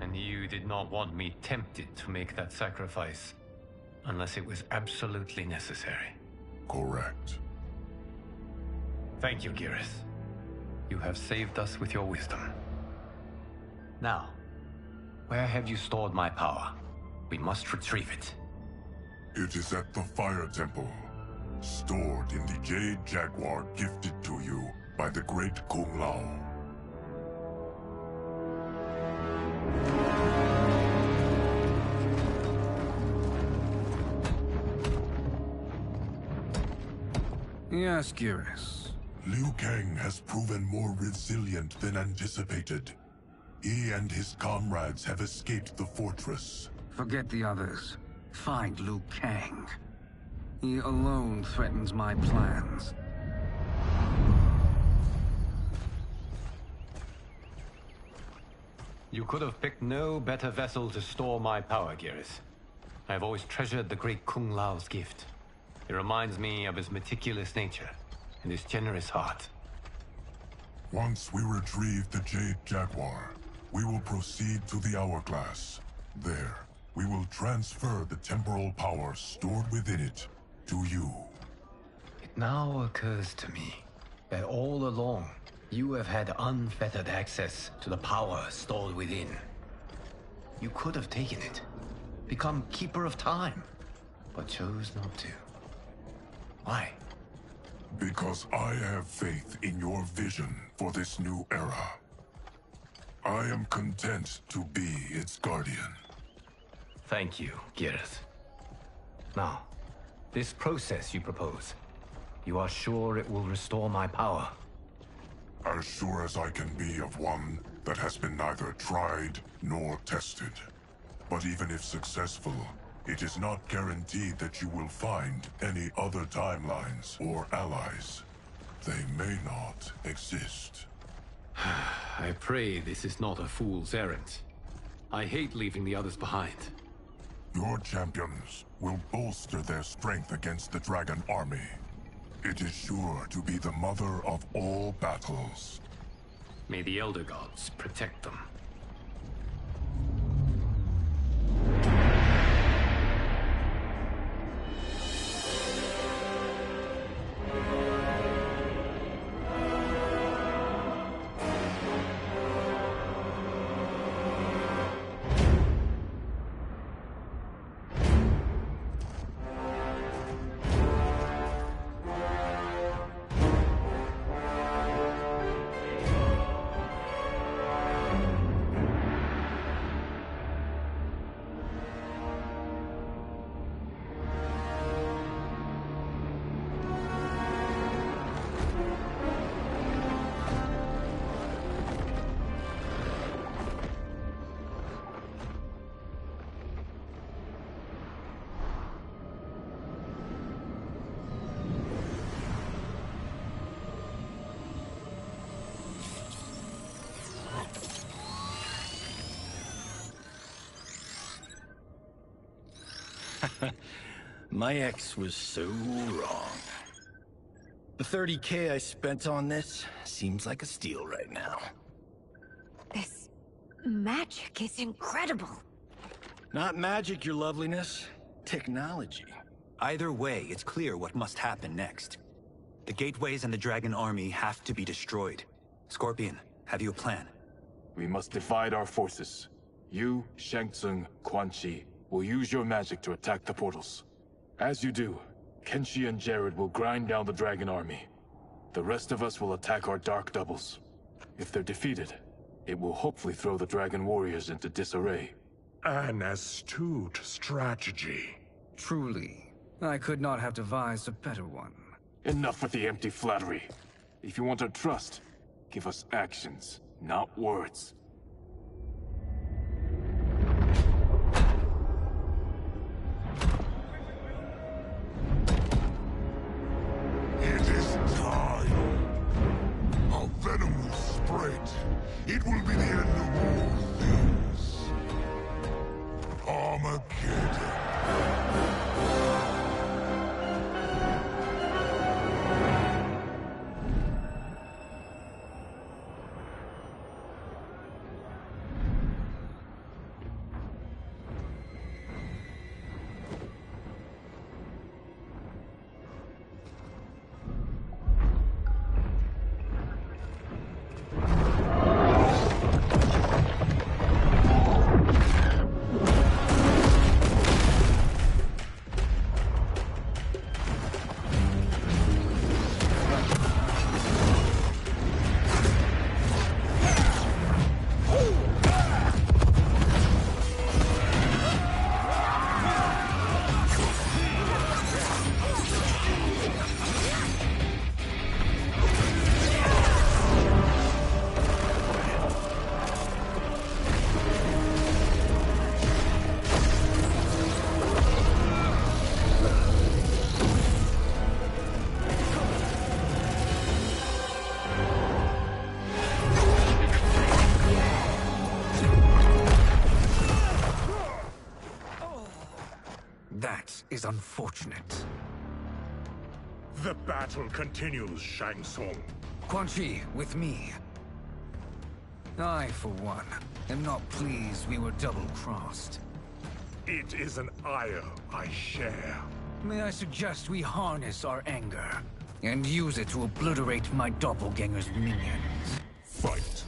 And you did not want me tempted to make that sacrifice, unless it was absolutely necessary. Correct. Thank you, Geras. You have saved us with your wisdom. Now, where have you stored my power? We must retrieve it. It is at the Fire Temple, stored in the Jade Jaguar gifted to you by the great Kung Lao. Yes, Geras. Liu Kang has proven more resilient than anticipated. He and his comrades have escaped the fortress. Forget the others. Find Liu Kang. He alone threatens my plans. You could have picked no better vessel to store my power, Geras. I have always treasured the great Kung Lao's gift. It reminds me of his meticulous nature and his generous heart. Once we retrieve the Jade Jaguar, we will proceed to the Hourglass. There, we will transfer the temporal power stored within it to you. It now occurs to me that all along, you have had unfettered access to the power stored within. You could have taken it, become Keeper of Time, but chose not to. Why? Because I have faith in your vision for this new era. I am content to be its guardian. Thank you, Geras. Now, this process you propose, You are sure it will restore my power? As sure as I can be of one that has been neither tried nor tested. But even if successful, it is not guaranteed that you will find any other timelines or allies. They may not exist. I pray this is not a fool's errand. I hate leaving the others behind. Your champions will bolster their strength against the Dragon Army. It is sure to be the mother of all battles. May the Elder Gods protect them. My ex was so wrong. The 30K I spent on this seems like a steal right now. This magic is incredible. Not magic, your loveliness. Technology. Either way, it's clear what must happen next. The gateways and the Dragon Army have to be destroyed. Scorpion, have you a plan? We must divide our forces. You, Shang Tsung, Quan Chi, will use your magic to attack the portals. As you do, Kenshi and Jared will grind down the Dragon Army. The rest of us will attack our Dark Doubles. If they're defeated, it will hopefully throw the Dragon Warriors into disarray. An astute strategy. Truly, I could not have devised a better one. Enough with the empty flattery. If you want our trust, give us actions, not words. It is time. Our venom will spread. It will be the end of all things. Armageddon. That is unfortunate. The battle continues, Shang Tsung. Quan Chi, with me. I, for one, am not pleased we were double-crossed. It is an ire I share. May I suggest we harness our anger and use it to obliterate my doppelganger's minions? Fight.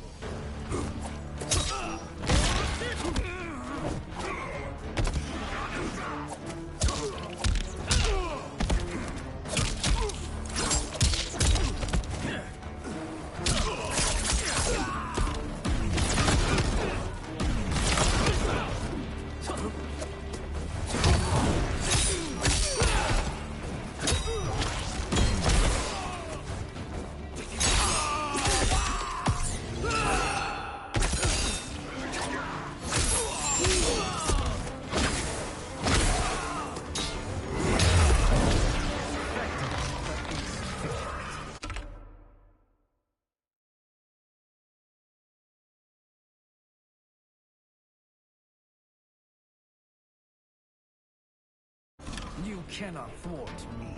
You cannot thwart me.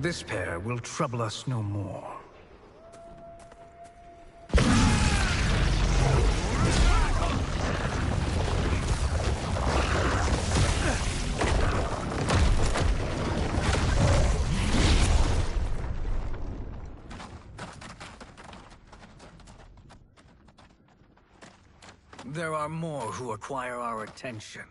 This pair will trouble us no more. There are more who acquire our attention.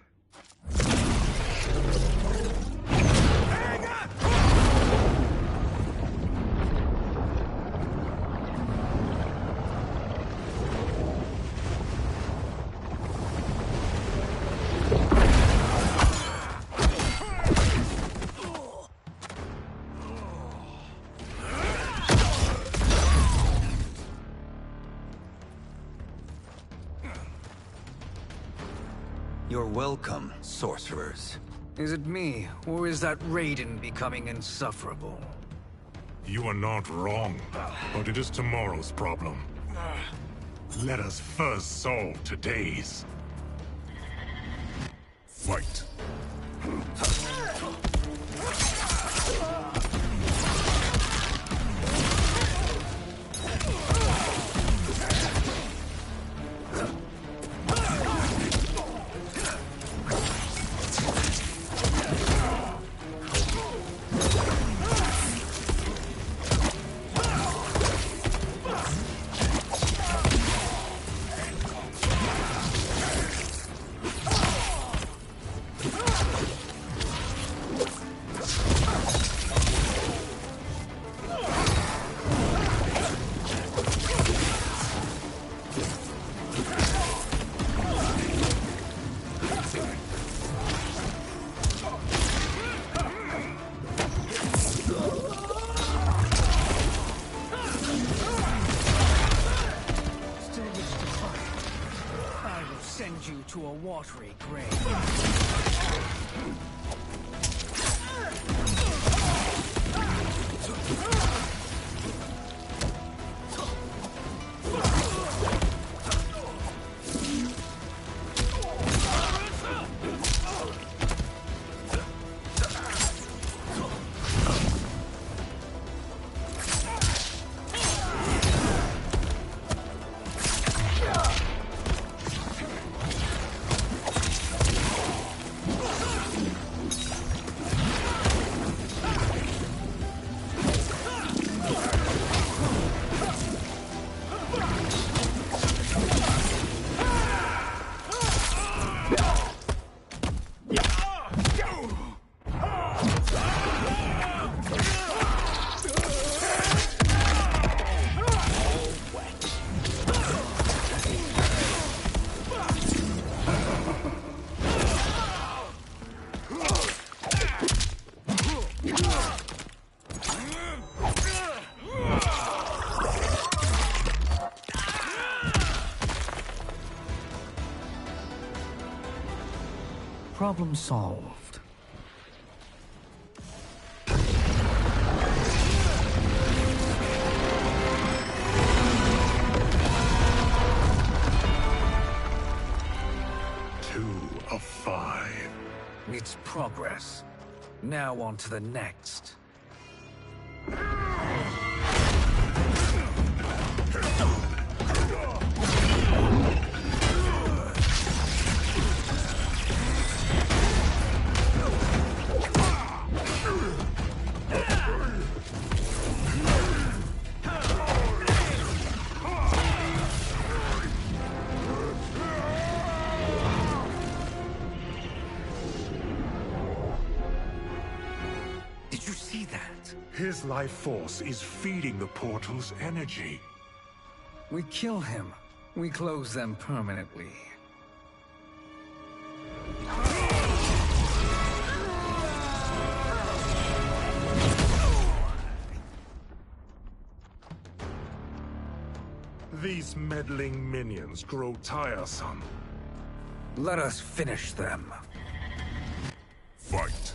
You're welcome, sorcerers. Is it me, or is that Raiden becoming insufferable? You are not wrong, but it is tomorrow's problem. Let us first solve today's. Fight. To a watery grave. Problem solved. Two of 5. It's progress. Now on to the next. right. His life force is feeding the portal's energy. We kill him. We close them permanently. These meddling minions grow tiresome. Let us finish them. Fight.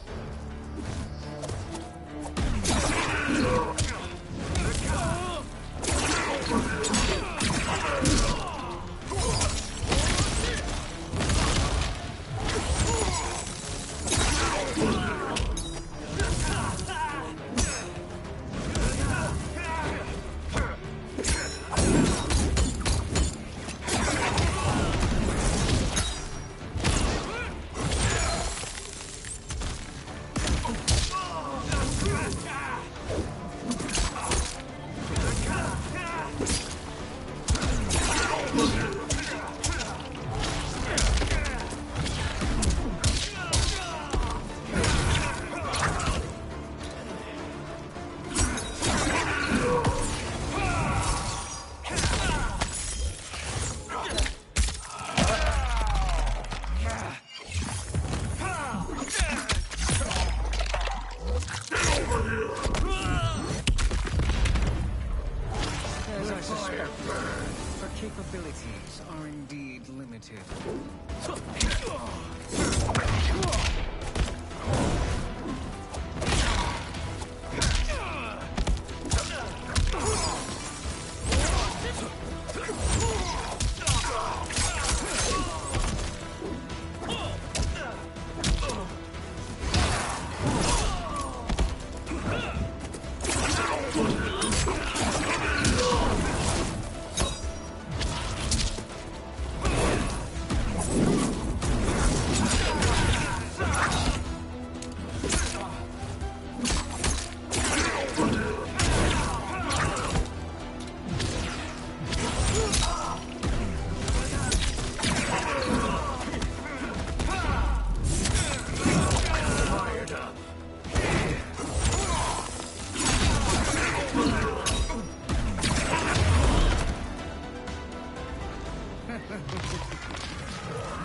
Capabilities are indeed limited.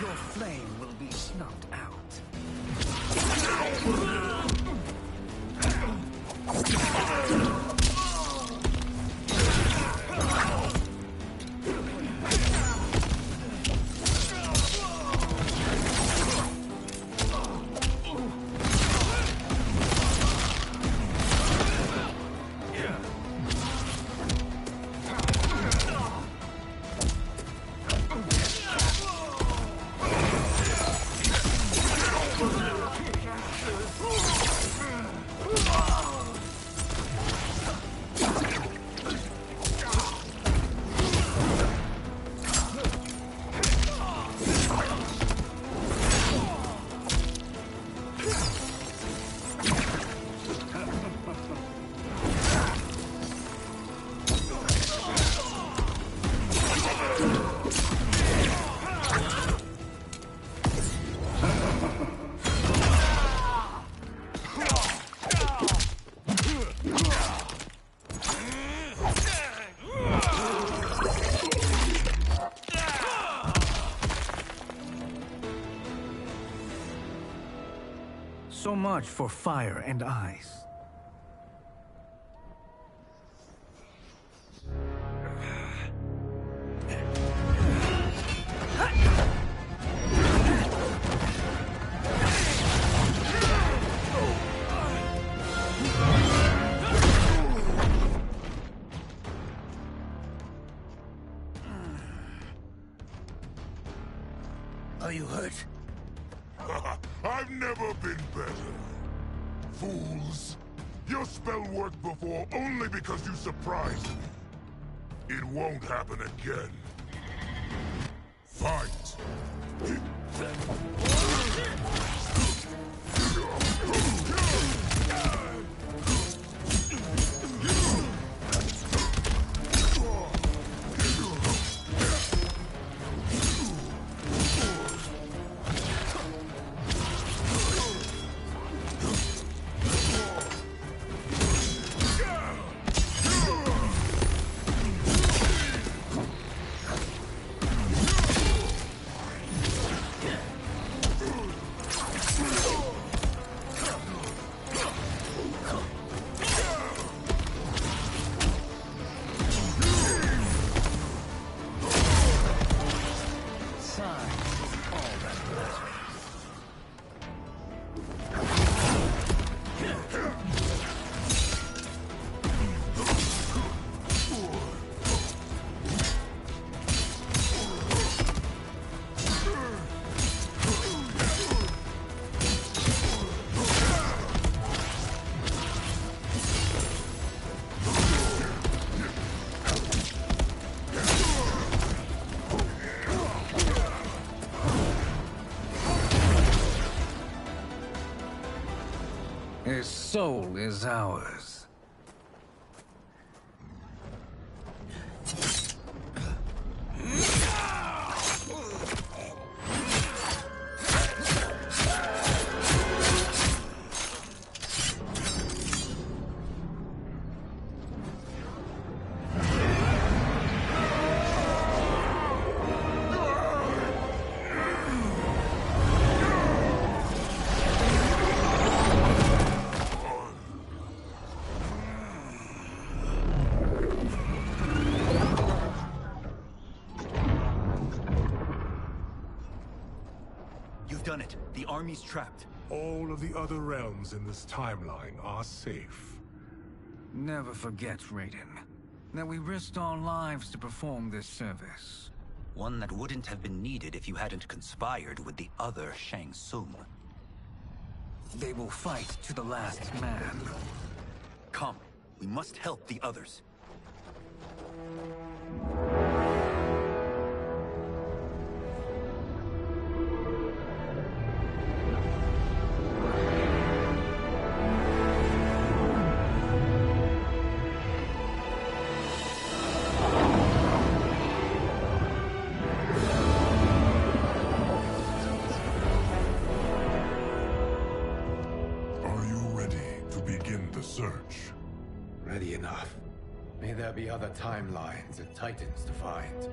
Your flame will be snuffed out. So much for fire and ice. Are you hurt? I've never been better. Fools. Your spell worked before only because you surprised me. It won't happen again. Fight! soul is ours. Done it. The army's trapped. All of the other realms in this timeline are safe. Never forget, Raiden, that we risked our lives to perform this service. One that wouldn't have been needed if you hadn't conspired with the other Shang Tsung. They will fight to the last man. Come, we must help the others. Search. Ready enough. May there be other timelines and titans to find.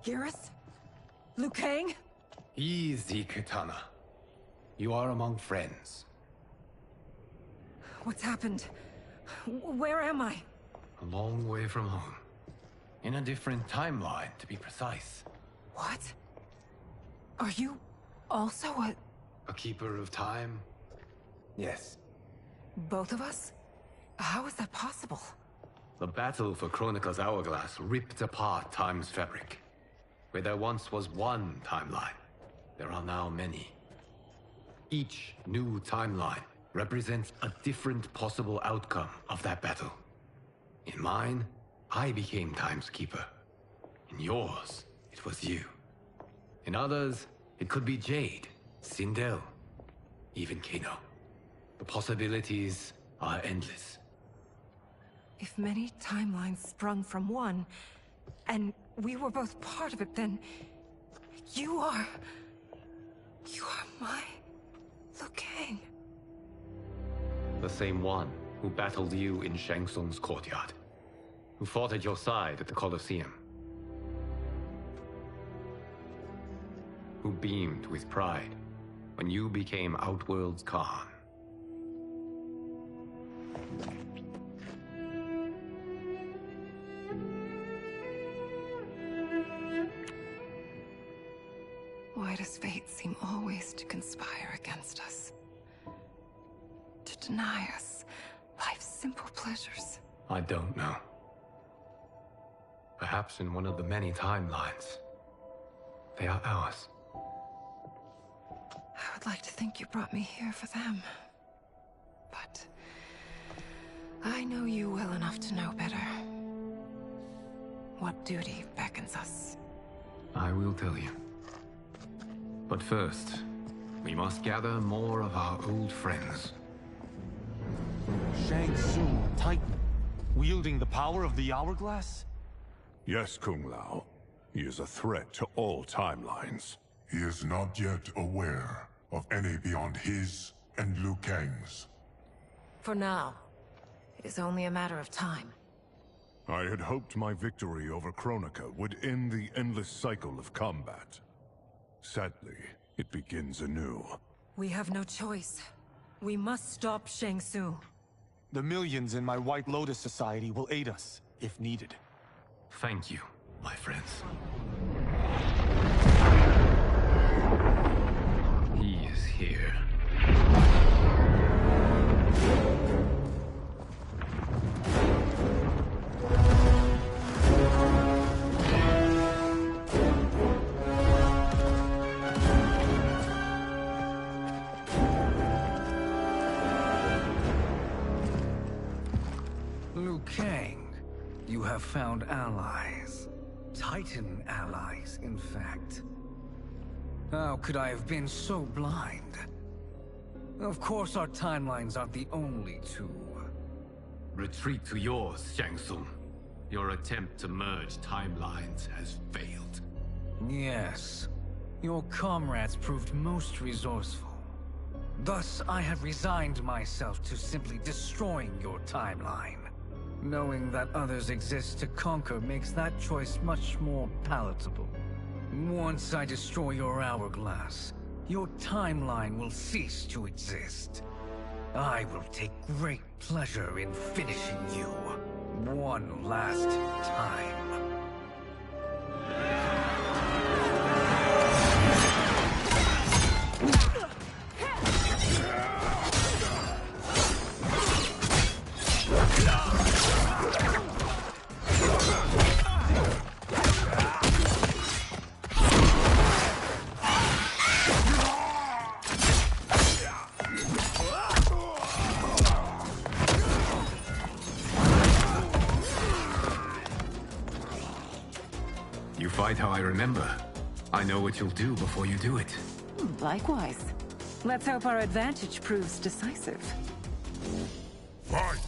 Geras? Liu Kang? Easy, Kitana. You are among friends. What's happened? Where am I? A long way from home. In a different timeline, to be precise. What? Are you also a keeper of time? Yes. both of us? How is that possible? The battle for Chronica's hourglass ripped apart time's fabric. Where there once was one timeline, there are now many. Each new timeline represents a different possible outcome of that battle. In mine, I became Time's Keeper. In yours, it was you. In others, it could be Jade, Sindel, even Kano. The possibilities are endless. If many timelines sprung from one, and we were both part of it, then you are my Liu Kang. The same one who battled you in Shang Tsung's courtyard. Who fought at your side at the Colosseum. Who beamed with pride when you became Outworld's Khan. Why does fate seem always to conspire against us? To deny us life's simple pleasures? I don't know. Perhaps in one of the many timelines, they are ours. I would like to think you brought me here for them. But I know you well enough to know better. What duty beckons us? I will tell you. But first, we must gather more of our old friends. Shang Tsung, Titan, wielding the power of the hourglass? Yes, Kung Lao. He is a threat to all timelines. He is not yet aware of any beyond his and Liu Kang's. For now, it is only a matter of time. I had hoped my victory over Kronika would end the endless cycle of combat. Sadly, it begins anew. We have no choice. We must stop Shang Tsung. The millions in my White Lotus Society will aid us, if needed. Thank you, my friends. He is here. have found allies. Titan allies, in fact. How could I have been so blind? Of course our timelines aren't the only two. Retreat to yours, Shang Tsung. Your attempt to merge timelines has failed. Yes. Your comrades proved most resourceful. Thus, I have resigned myself to simply destroying your timeline. Knowing that others exist to conquer makes that choice much more palatable. Once I destroy your hourglass, your timeline will cease to exist. I will take great pleasure in finishing you one last time. You fight how I remember. I know what you'll do before you do it. Likewise. Let's hope our advantage proves decisive. Fight!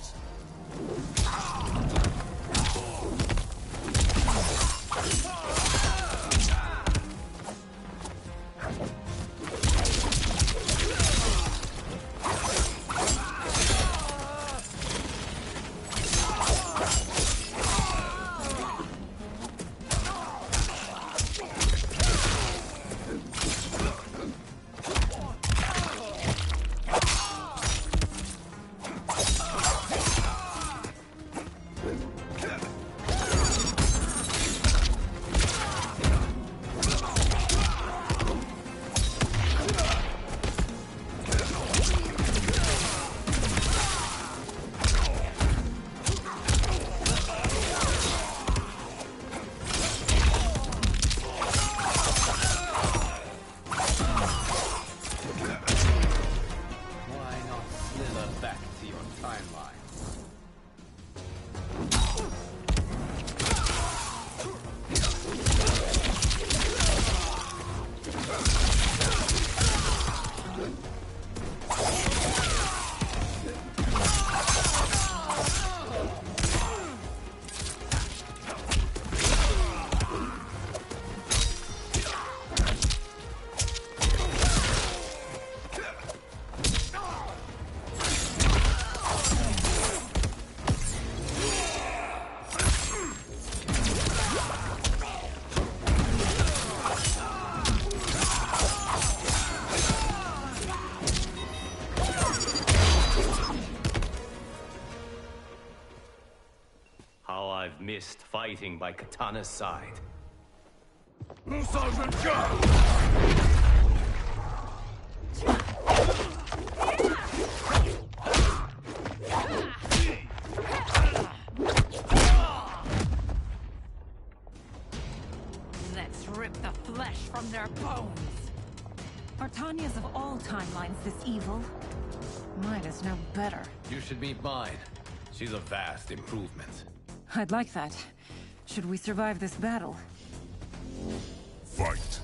I've missed fighting by Katana's side. Sergeant Joe! Let's rip the flesh from their bones. Are Tanya's of all timelines this evil? Mine is no better. You should meet mine. She's a vast improvement. I'd like that. Should we survive this battle? Fight!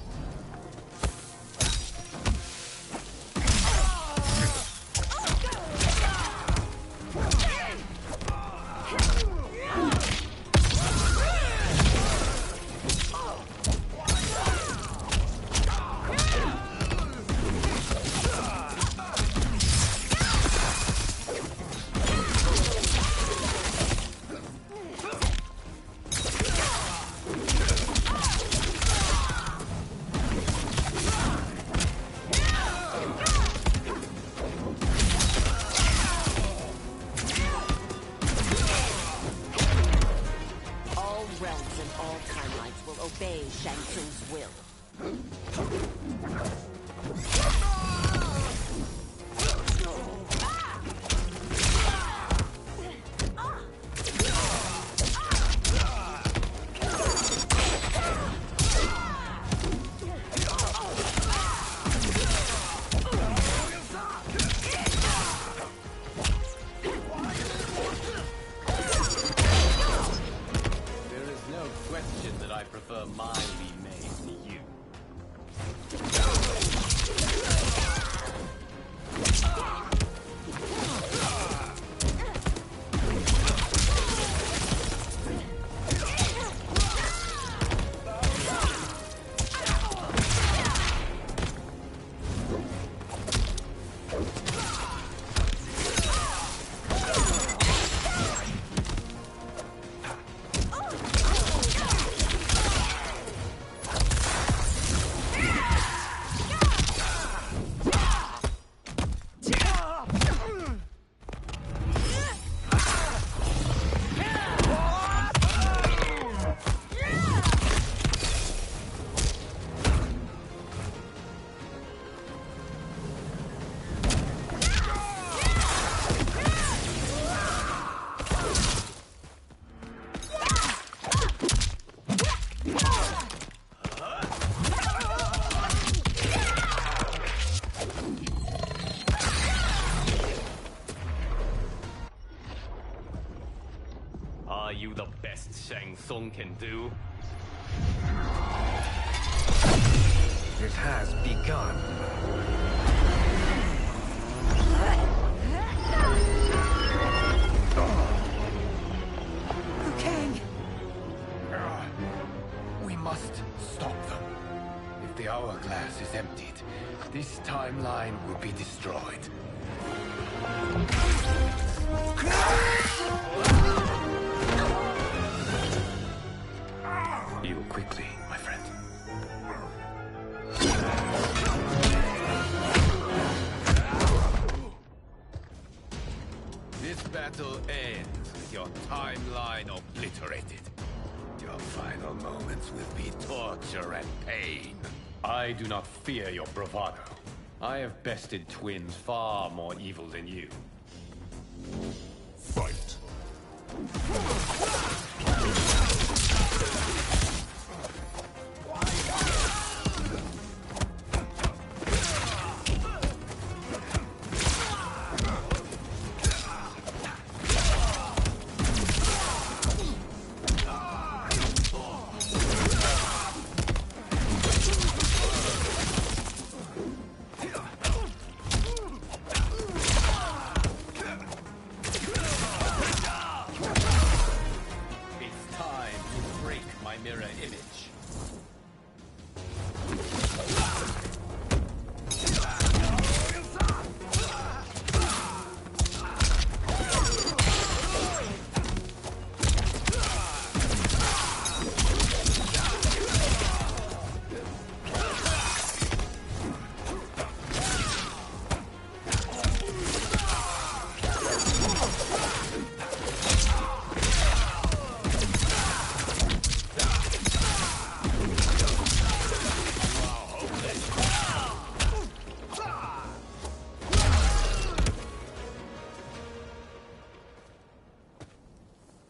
you the best Shang Tsung can do? It has begun. Liu Kang! We must stop them. If the hourglass is emptied, this timeline will be destroyed. Heal quickly, my friend. This battle ends with your timeline obliterated. Your final moments will be torture and pain. I do not fear your bravado. I have bested twins far more evil than you. Fight.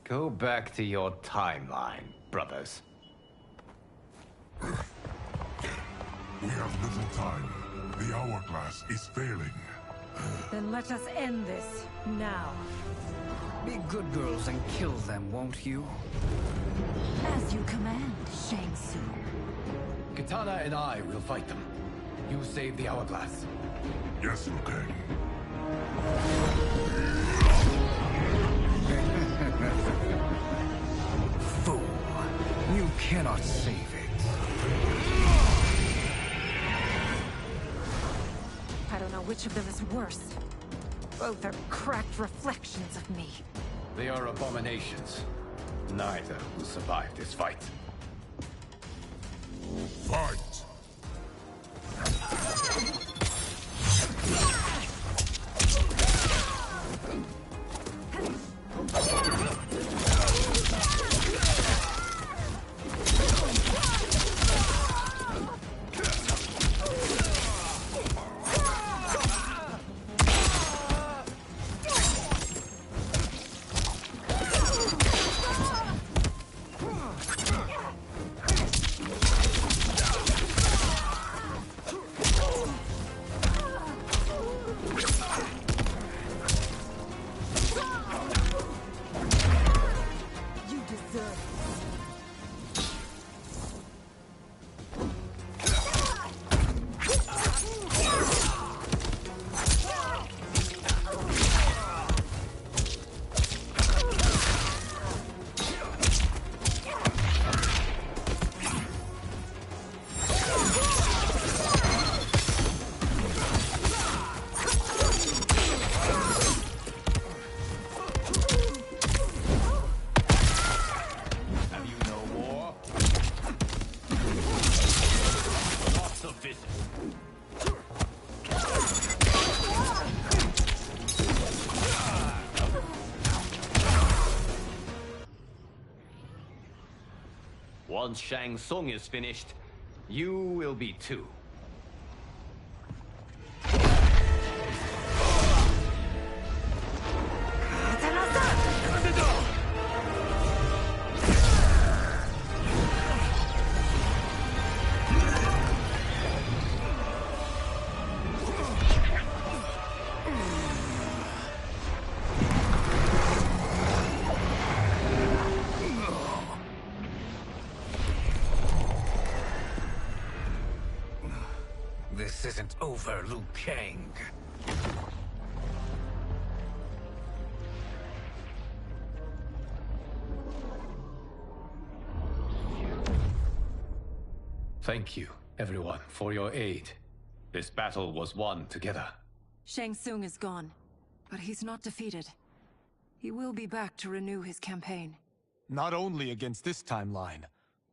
Go back to your timeline, brothers. We have little time. The hourglass is failing. Then let us end this, now. Be good girls and kill them, won't you? As you command, Shang Tsung. Katana and I will fight them. You save the hourglass. Yes, Liu Kang. Fool. You cannot save it. I don't know which of them is worse. Both are cracked reflections of me. They are abominations. Neither will survive this fight. Fight! Once Shang Tsung is finished, you will be too. over, Liu Kang. Thank you, everyone, for your aid. This battle was won together. Shang Tsung is gone, but he's not defeated. He will be back to renew his campaign. Not only against this timeline,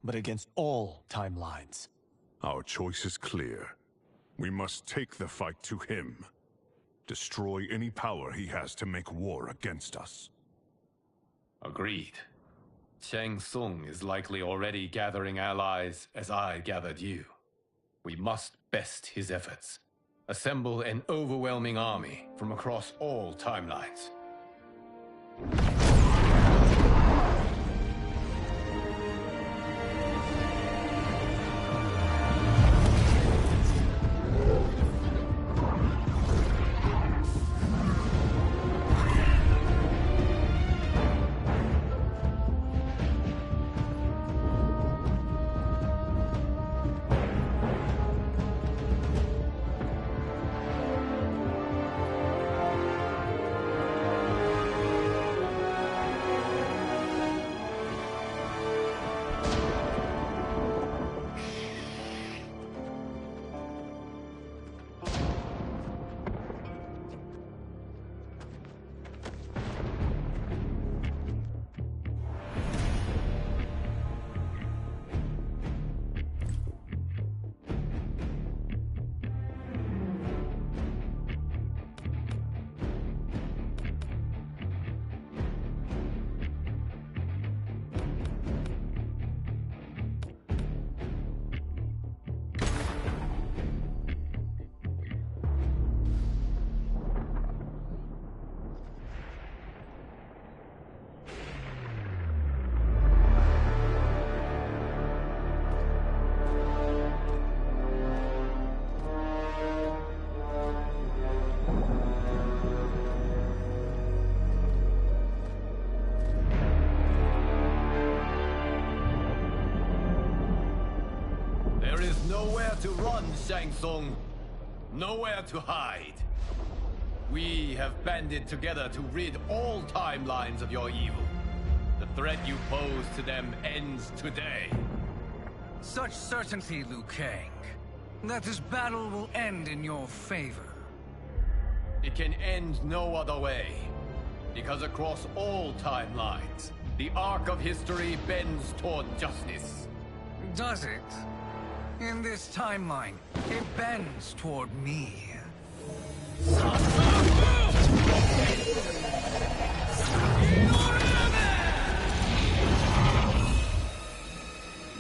but against all timelines. Our choice is clear. We must take the fight to him. Destroy any power he has to make war against us. Agreed. Shang Tsung is likely already gathering allies as I gathered you. We must best his efforts. Assemble an overwhelming army from across all timelines. Nowhere to run, Shang Tsung. Nowhere to hide. We have banded together to rid all timelines of your evil. The threat you pose to them ends today. Such certainty, Liu Kang, that this battle will end in your favor. It can end no other way. Because across all timelines, the arc of history bends toward justice. Does it? In this timeline, it bends toward me.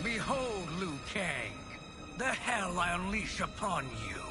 Behold, Liu Kang, the hell I unleash upon you.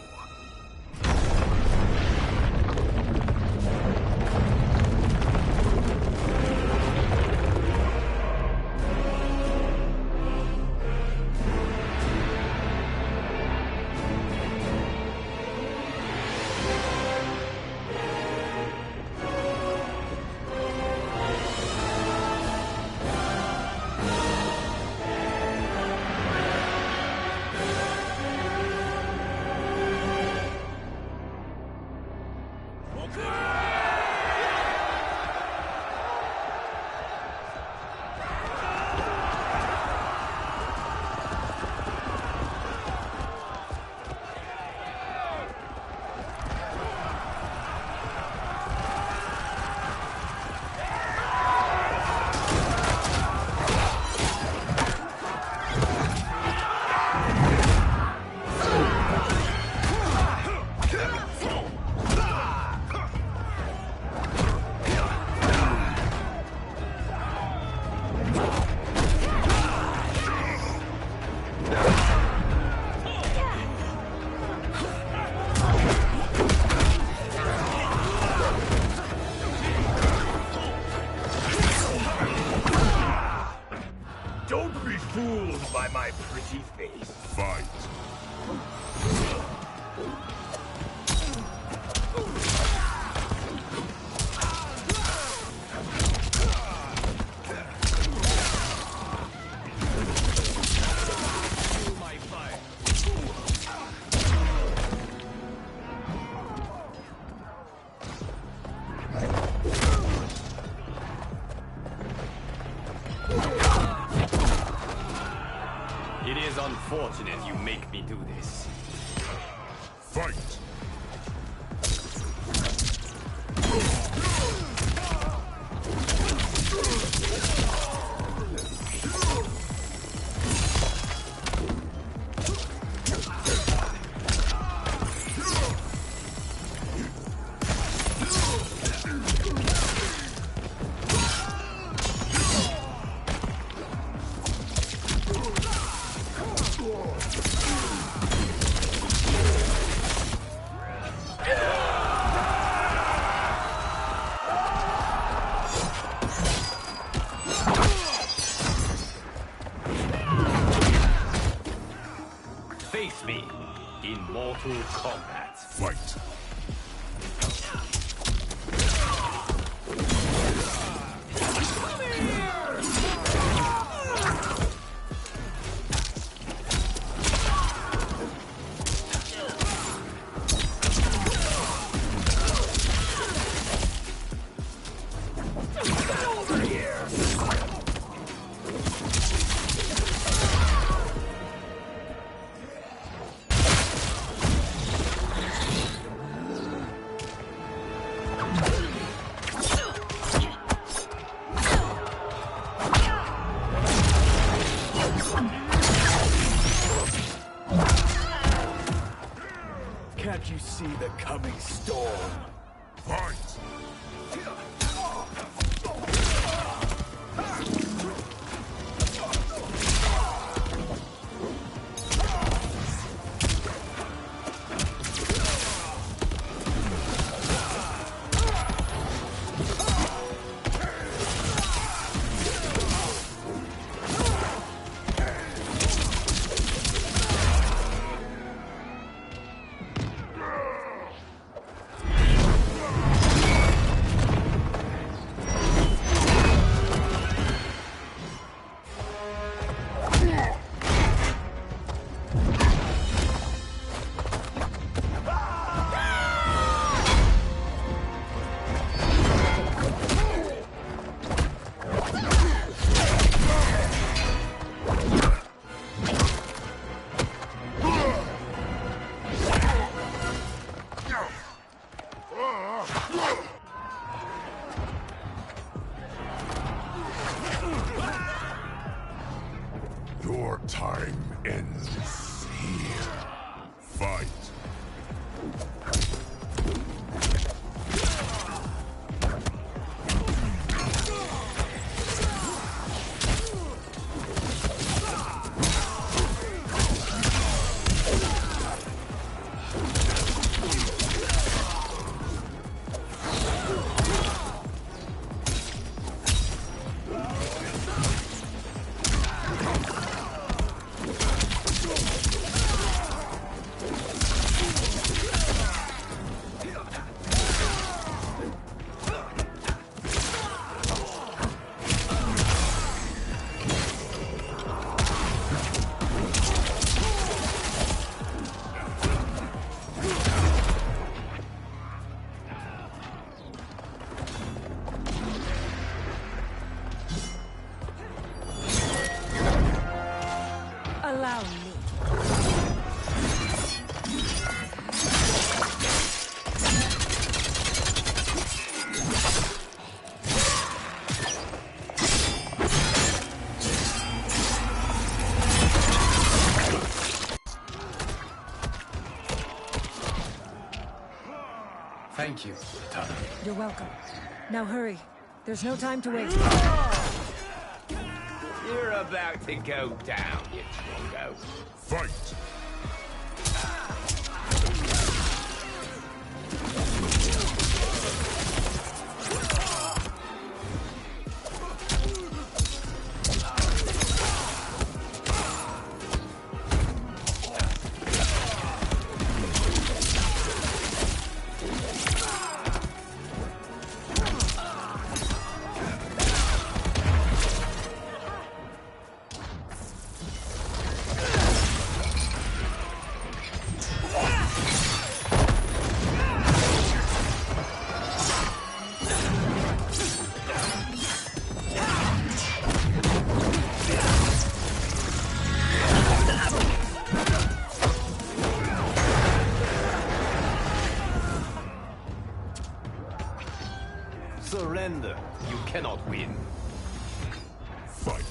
Don't be fooled by my pretty face. Fight. unfortunate you make me do this. Fight! Face me in Mortal Kombat. Fight! Can't you see the coming storm? Fight! Your time ends here. Fight! Allow me. Thank you, Tana. You're welcome. Now hurry. There's no time to waste. You're about to go down, you Trongo. Fight! Surrender. You cannot win. Fight.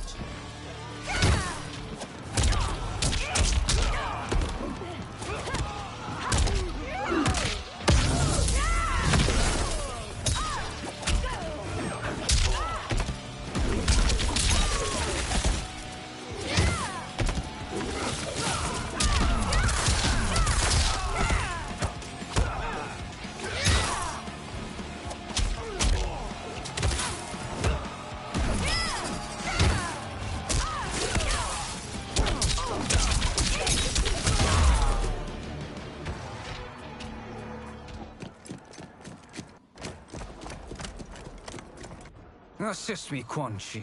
Assist me, Quan Chi.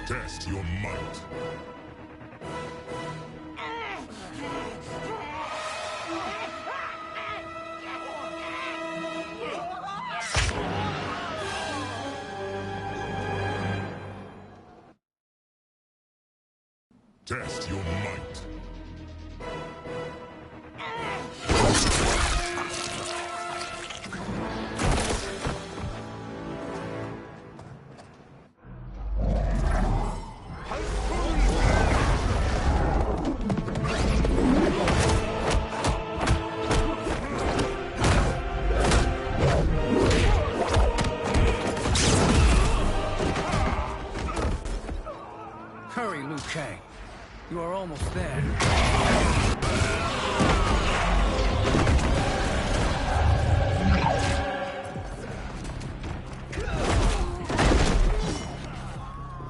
Test your might. Test your might. Hurry, Liu Kang. You are almost there.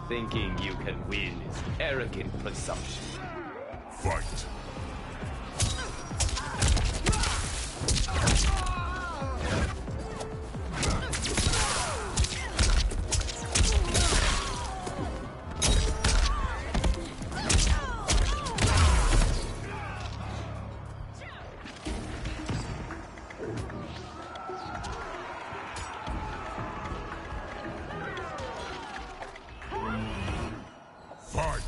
Thinking you can win is arrogant presumption. Fight. Fight!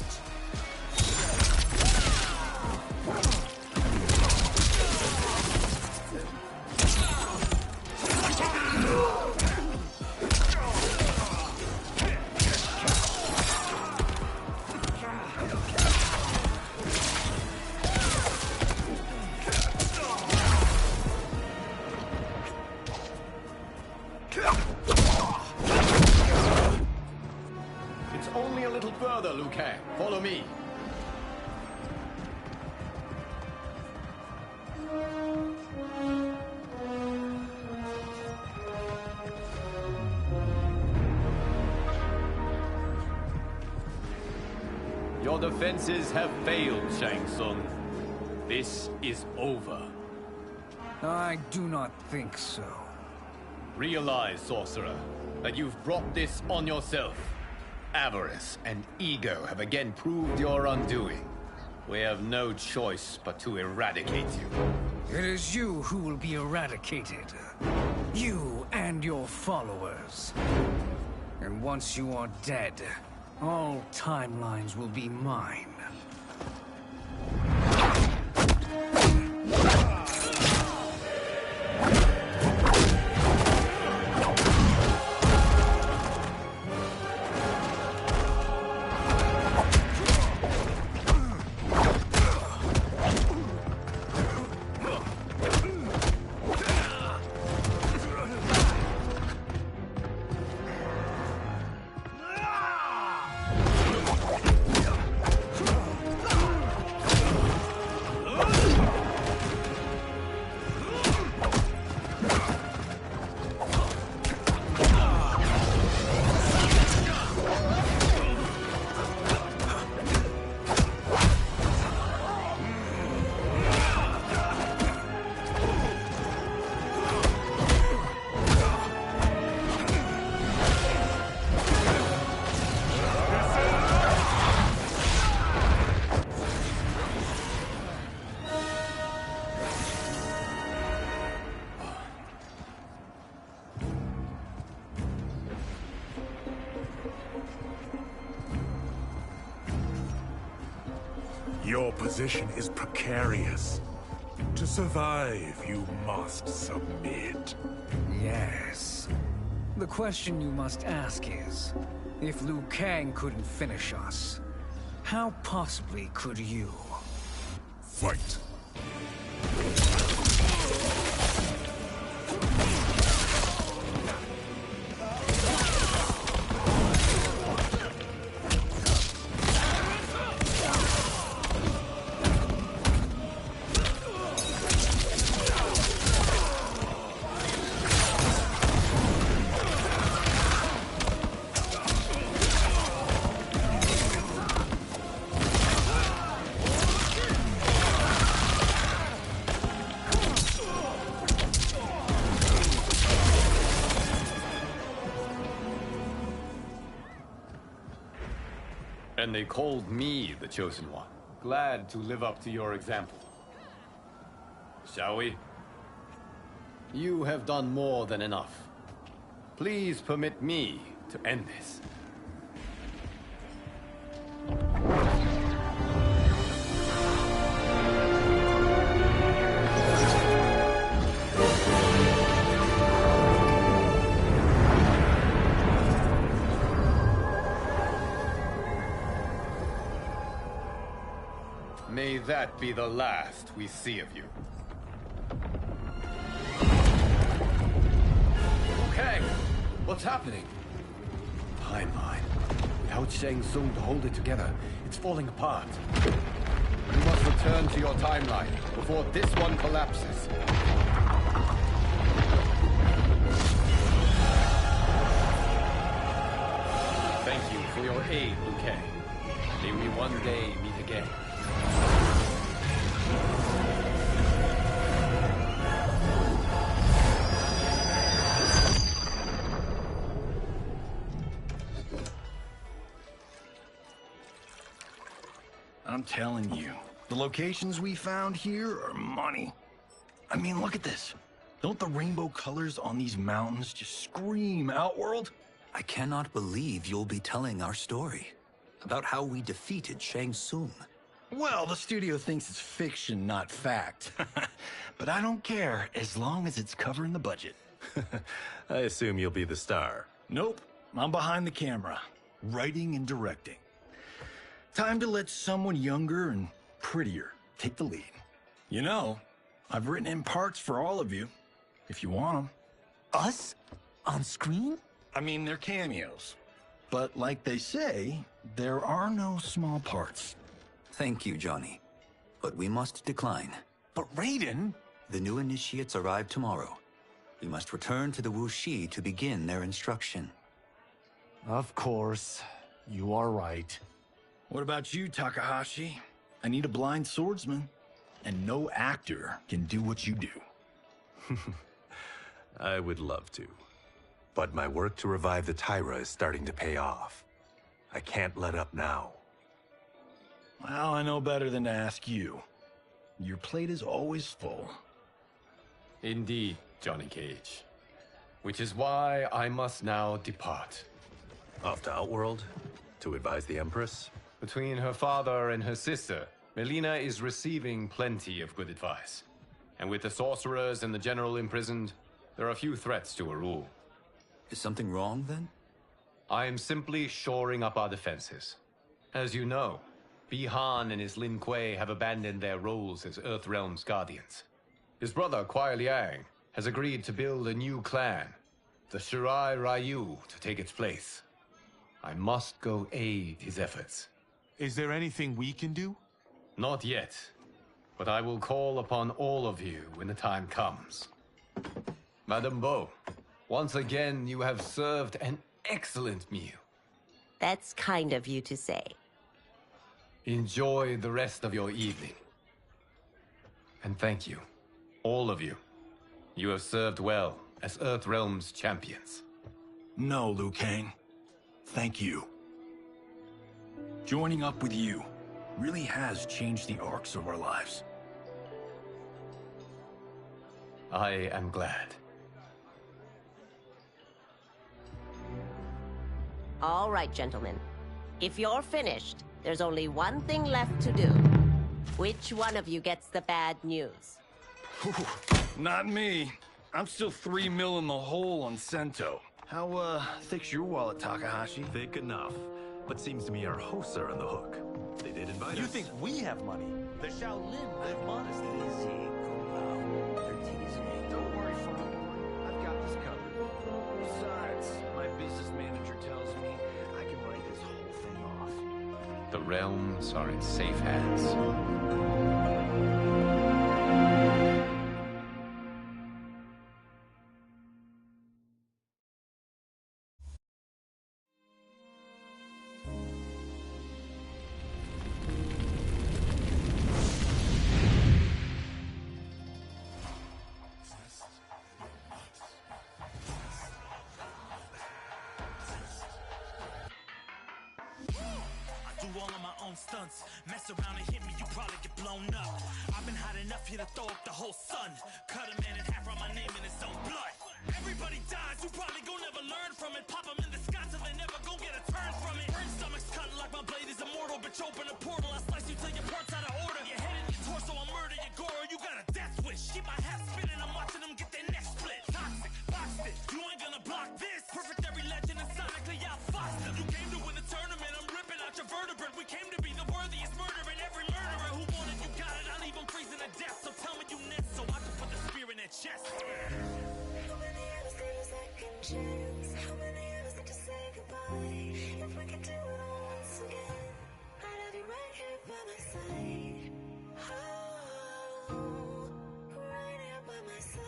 It's only a little further, Liu Kang. Follow me. Your defenses have failed, Shang Tsung. This is over. I do not think so. Realize, sorcerer, that you've brought this on yourself. Avarice and ego have again proved your undoing. We have no choice but to eradicate you. It is you who will be eradicated. You and your followers. And once you are dead, all timelines will be mine. Your position is precarious. To survive, you must submit. Yes. The question you must ask is, if Liu Kang couldn't finish us, how possibly could you? Fight. And they called me the Chosen One. Glad to live up to your example. Shall we? You have done more than enough. Please permit me to end this. May that be the last we see of you. Okay, what's happening? Timeline. Without Shang Tsung to hold it together, it's falling apart. You must return to your timeline before this one collapses. Thank you for your aid, Liu Kang. May we one day meet again. I'm telling you, the locations we found here are money. I mean, look at this. Don't the rainbow colors on these mountains just scream Outworld? I cannot believe you'll be telling our story about how we defeated Shang Tsung. Well, the studio thinks it's fiction, not fact. But I don't care, as long as it's covering the budget. I assume you'll be the star. Nope, I'm behind the camera, writing and directing. Time to let someone younger and prettier take the lead. You know, I've written in parts for all of you, if you want them. Us? On screen? I mean, they're cameos. But like they say, there are no small parts. Thank you, Johnny. But we must decline. But Raiden? The new initiates arrive tomorrow. We must return to the Wuxi to begin their instruction. Of course. You are right. What about you, Takahashi? I need a blind swordsman. And no actor can do what you do. I would love to. But my work to revive the Tyra is starting to pay off. I can't let up now. Well, I know better than to ask you. Your plate is always full. Indeed, Johnny Cage. Which is why I must now depart. Off to Outworld? To advise the Empress? Between her father and her sister, Melina is receiving plenty of good advice. And with the sorcerers and the general imprisoned, there are few threats to her rule. Is something wrong, then? I am simply shoring up our defenses. As you know, Bi-Han and his Lin Kuei have abandoned their roles as Earthrealm's guardians. His brother, Kuai Liang, has agreed to build a new clan, the Shirai Ryu, to take its place. I must go aid his efforts. Is there anything we can do? Not yet, but I will call upon all of you when the time comes. Madame Bo, once again you have served an excellent meal. That's kind of you to say. Enjoy the rest of your evening. And thank you, all of you. You have served well as Earthrealm's champions. No, Liu Kang. Thank you. Joining up with you really has changed the arcs of our lives. I am glad. All right, gentlemen. If you're finished, there's only one thing left to do. Which one of you gets the bad news? Not me. I'm still 3 mil in the hole on Sento. How, thick's your wallet, Takahashi? Thick enough. But seems to me our hosts are on the hook. They did invite us. You think we have money? The Shaolin live modestly. Easy, Kombat. They're teasing. Don't worry, Father. I've got this covered. Besides, my business manager tells me I can write this whole thing off. The realms are in safe hands. All of my own stunts. Mess around and hit me, you probably get blown up. I've been hot enough here to throw up the whole sun. Cut a man in half, write my name in his own blood. Everybody dies, you probably gon' never learn from it. Pop them in the sky till they never gon' get a turn from it. Burn stomachs cut like my blade is immortal. Bitch, open a portal, I slice you till your parts out of order. Your head and your torso, I'll murder your gore. You got a death wish. Keep my hat spinning, I'm watching them get their necks split. Toxic, boxed it, you ain't gonna block this. Perfect every legend and sonically outfoxed them. You came to win the tournament, I'm ripping out your vertebrae. We came to be the worthiest murderer, and every murderer who wanted you got it. I'll leave them freezing to death. So tell me you next, so I can put the spear in their chest. How many of us got a second chance? How many of us get to say goodbye? If we could do it all once again, I'd have you right here by my side. Oh, right here by my side.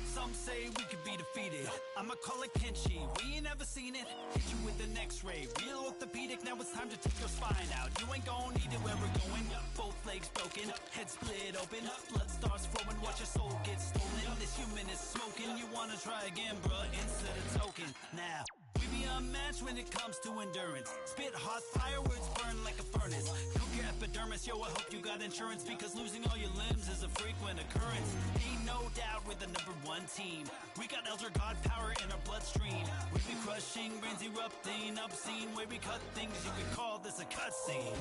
Some say we could be defeated. I'ma call it Kenshi. We ain't ever seen it. Hit you with an X-ray. Real orthopedic. Now it's time to take your spine out. You ain't gon' need it where we're going. Both legs broken. Head split open. Blood starts flowing. Watch your soul get stolen. This human is smoking. You wanna try again, bruh? Instead of token. Now. We be unmatched when it comes to endurance. Spit hot fireworks, burn like a furnace. Cook your epidermis, yo, I hope you got insurance, because losing all your limbs is a frequent occurrence. Ain't no doubt we're the #1 team. We got Elder God power in our bloodstream. We be crushing, brains erupting, obscene. Way we cut things, you could call this a cutscene.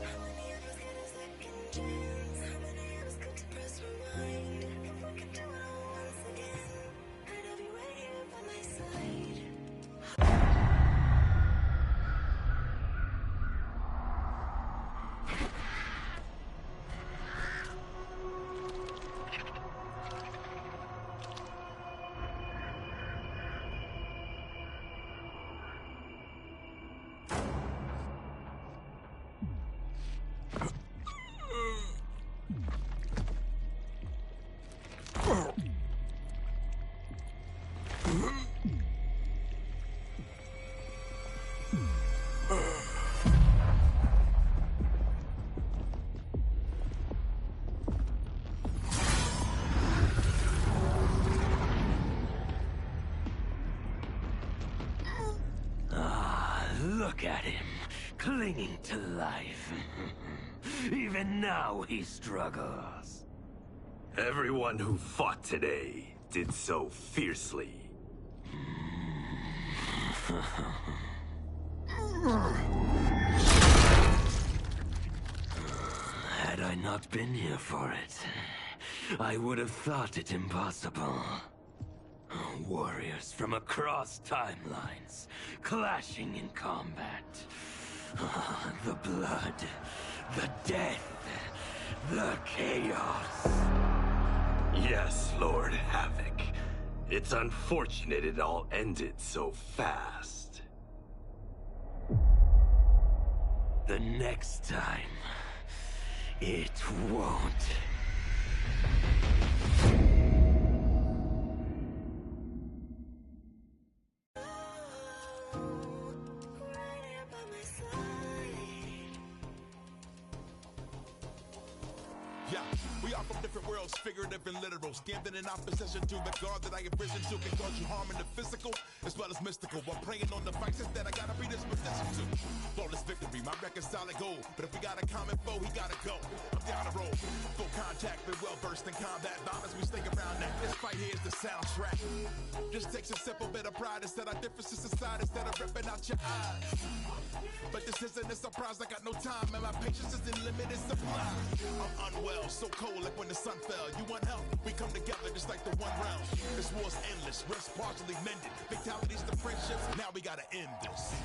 How many of us get a second chance? How many of us got to press rewind? If we could do it all once again, I'd have you right here by my side. Look at him, clinging to life. Even now he struggles. Everyone who fought today did so fiercely. Had I not been here for it, I would have thought it impossible. Warriors from across timelines, clashing in combat. The blood, the death, the chaos. Yes, Lord Havoc. It's unfortunate it all ended so fast. The next time, it won't. Yeah, we are from different worlds, figurative and literal. Standing in opposition to the God that I have risen to can cause you harm in the physical as well as mystical. While praying on the vices that I gotta be this position to. Flawless victory, my record a solid goal. But if we got a common foe, he gotta go. I'm down the road, full contact, been well versed in combat. Violence, we stick around that. This fight here is the soundtrack. Just takes a simple bit of pride instead of differences aside, instead of ripping out your eyes. But this isn't a surprise, I got no time, and my patience is in limited supply. I'm unwell, so cold like when the sun fell. You want help? We come together just like the one round. This war's endless, rest partially mended. Fatalities to friendships, now we gotta end this.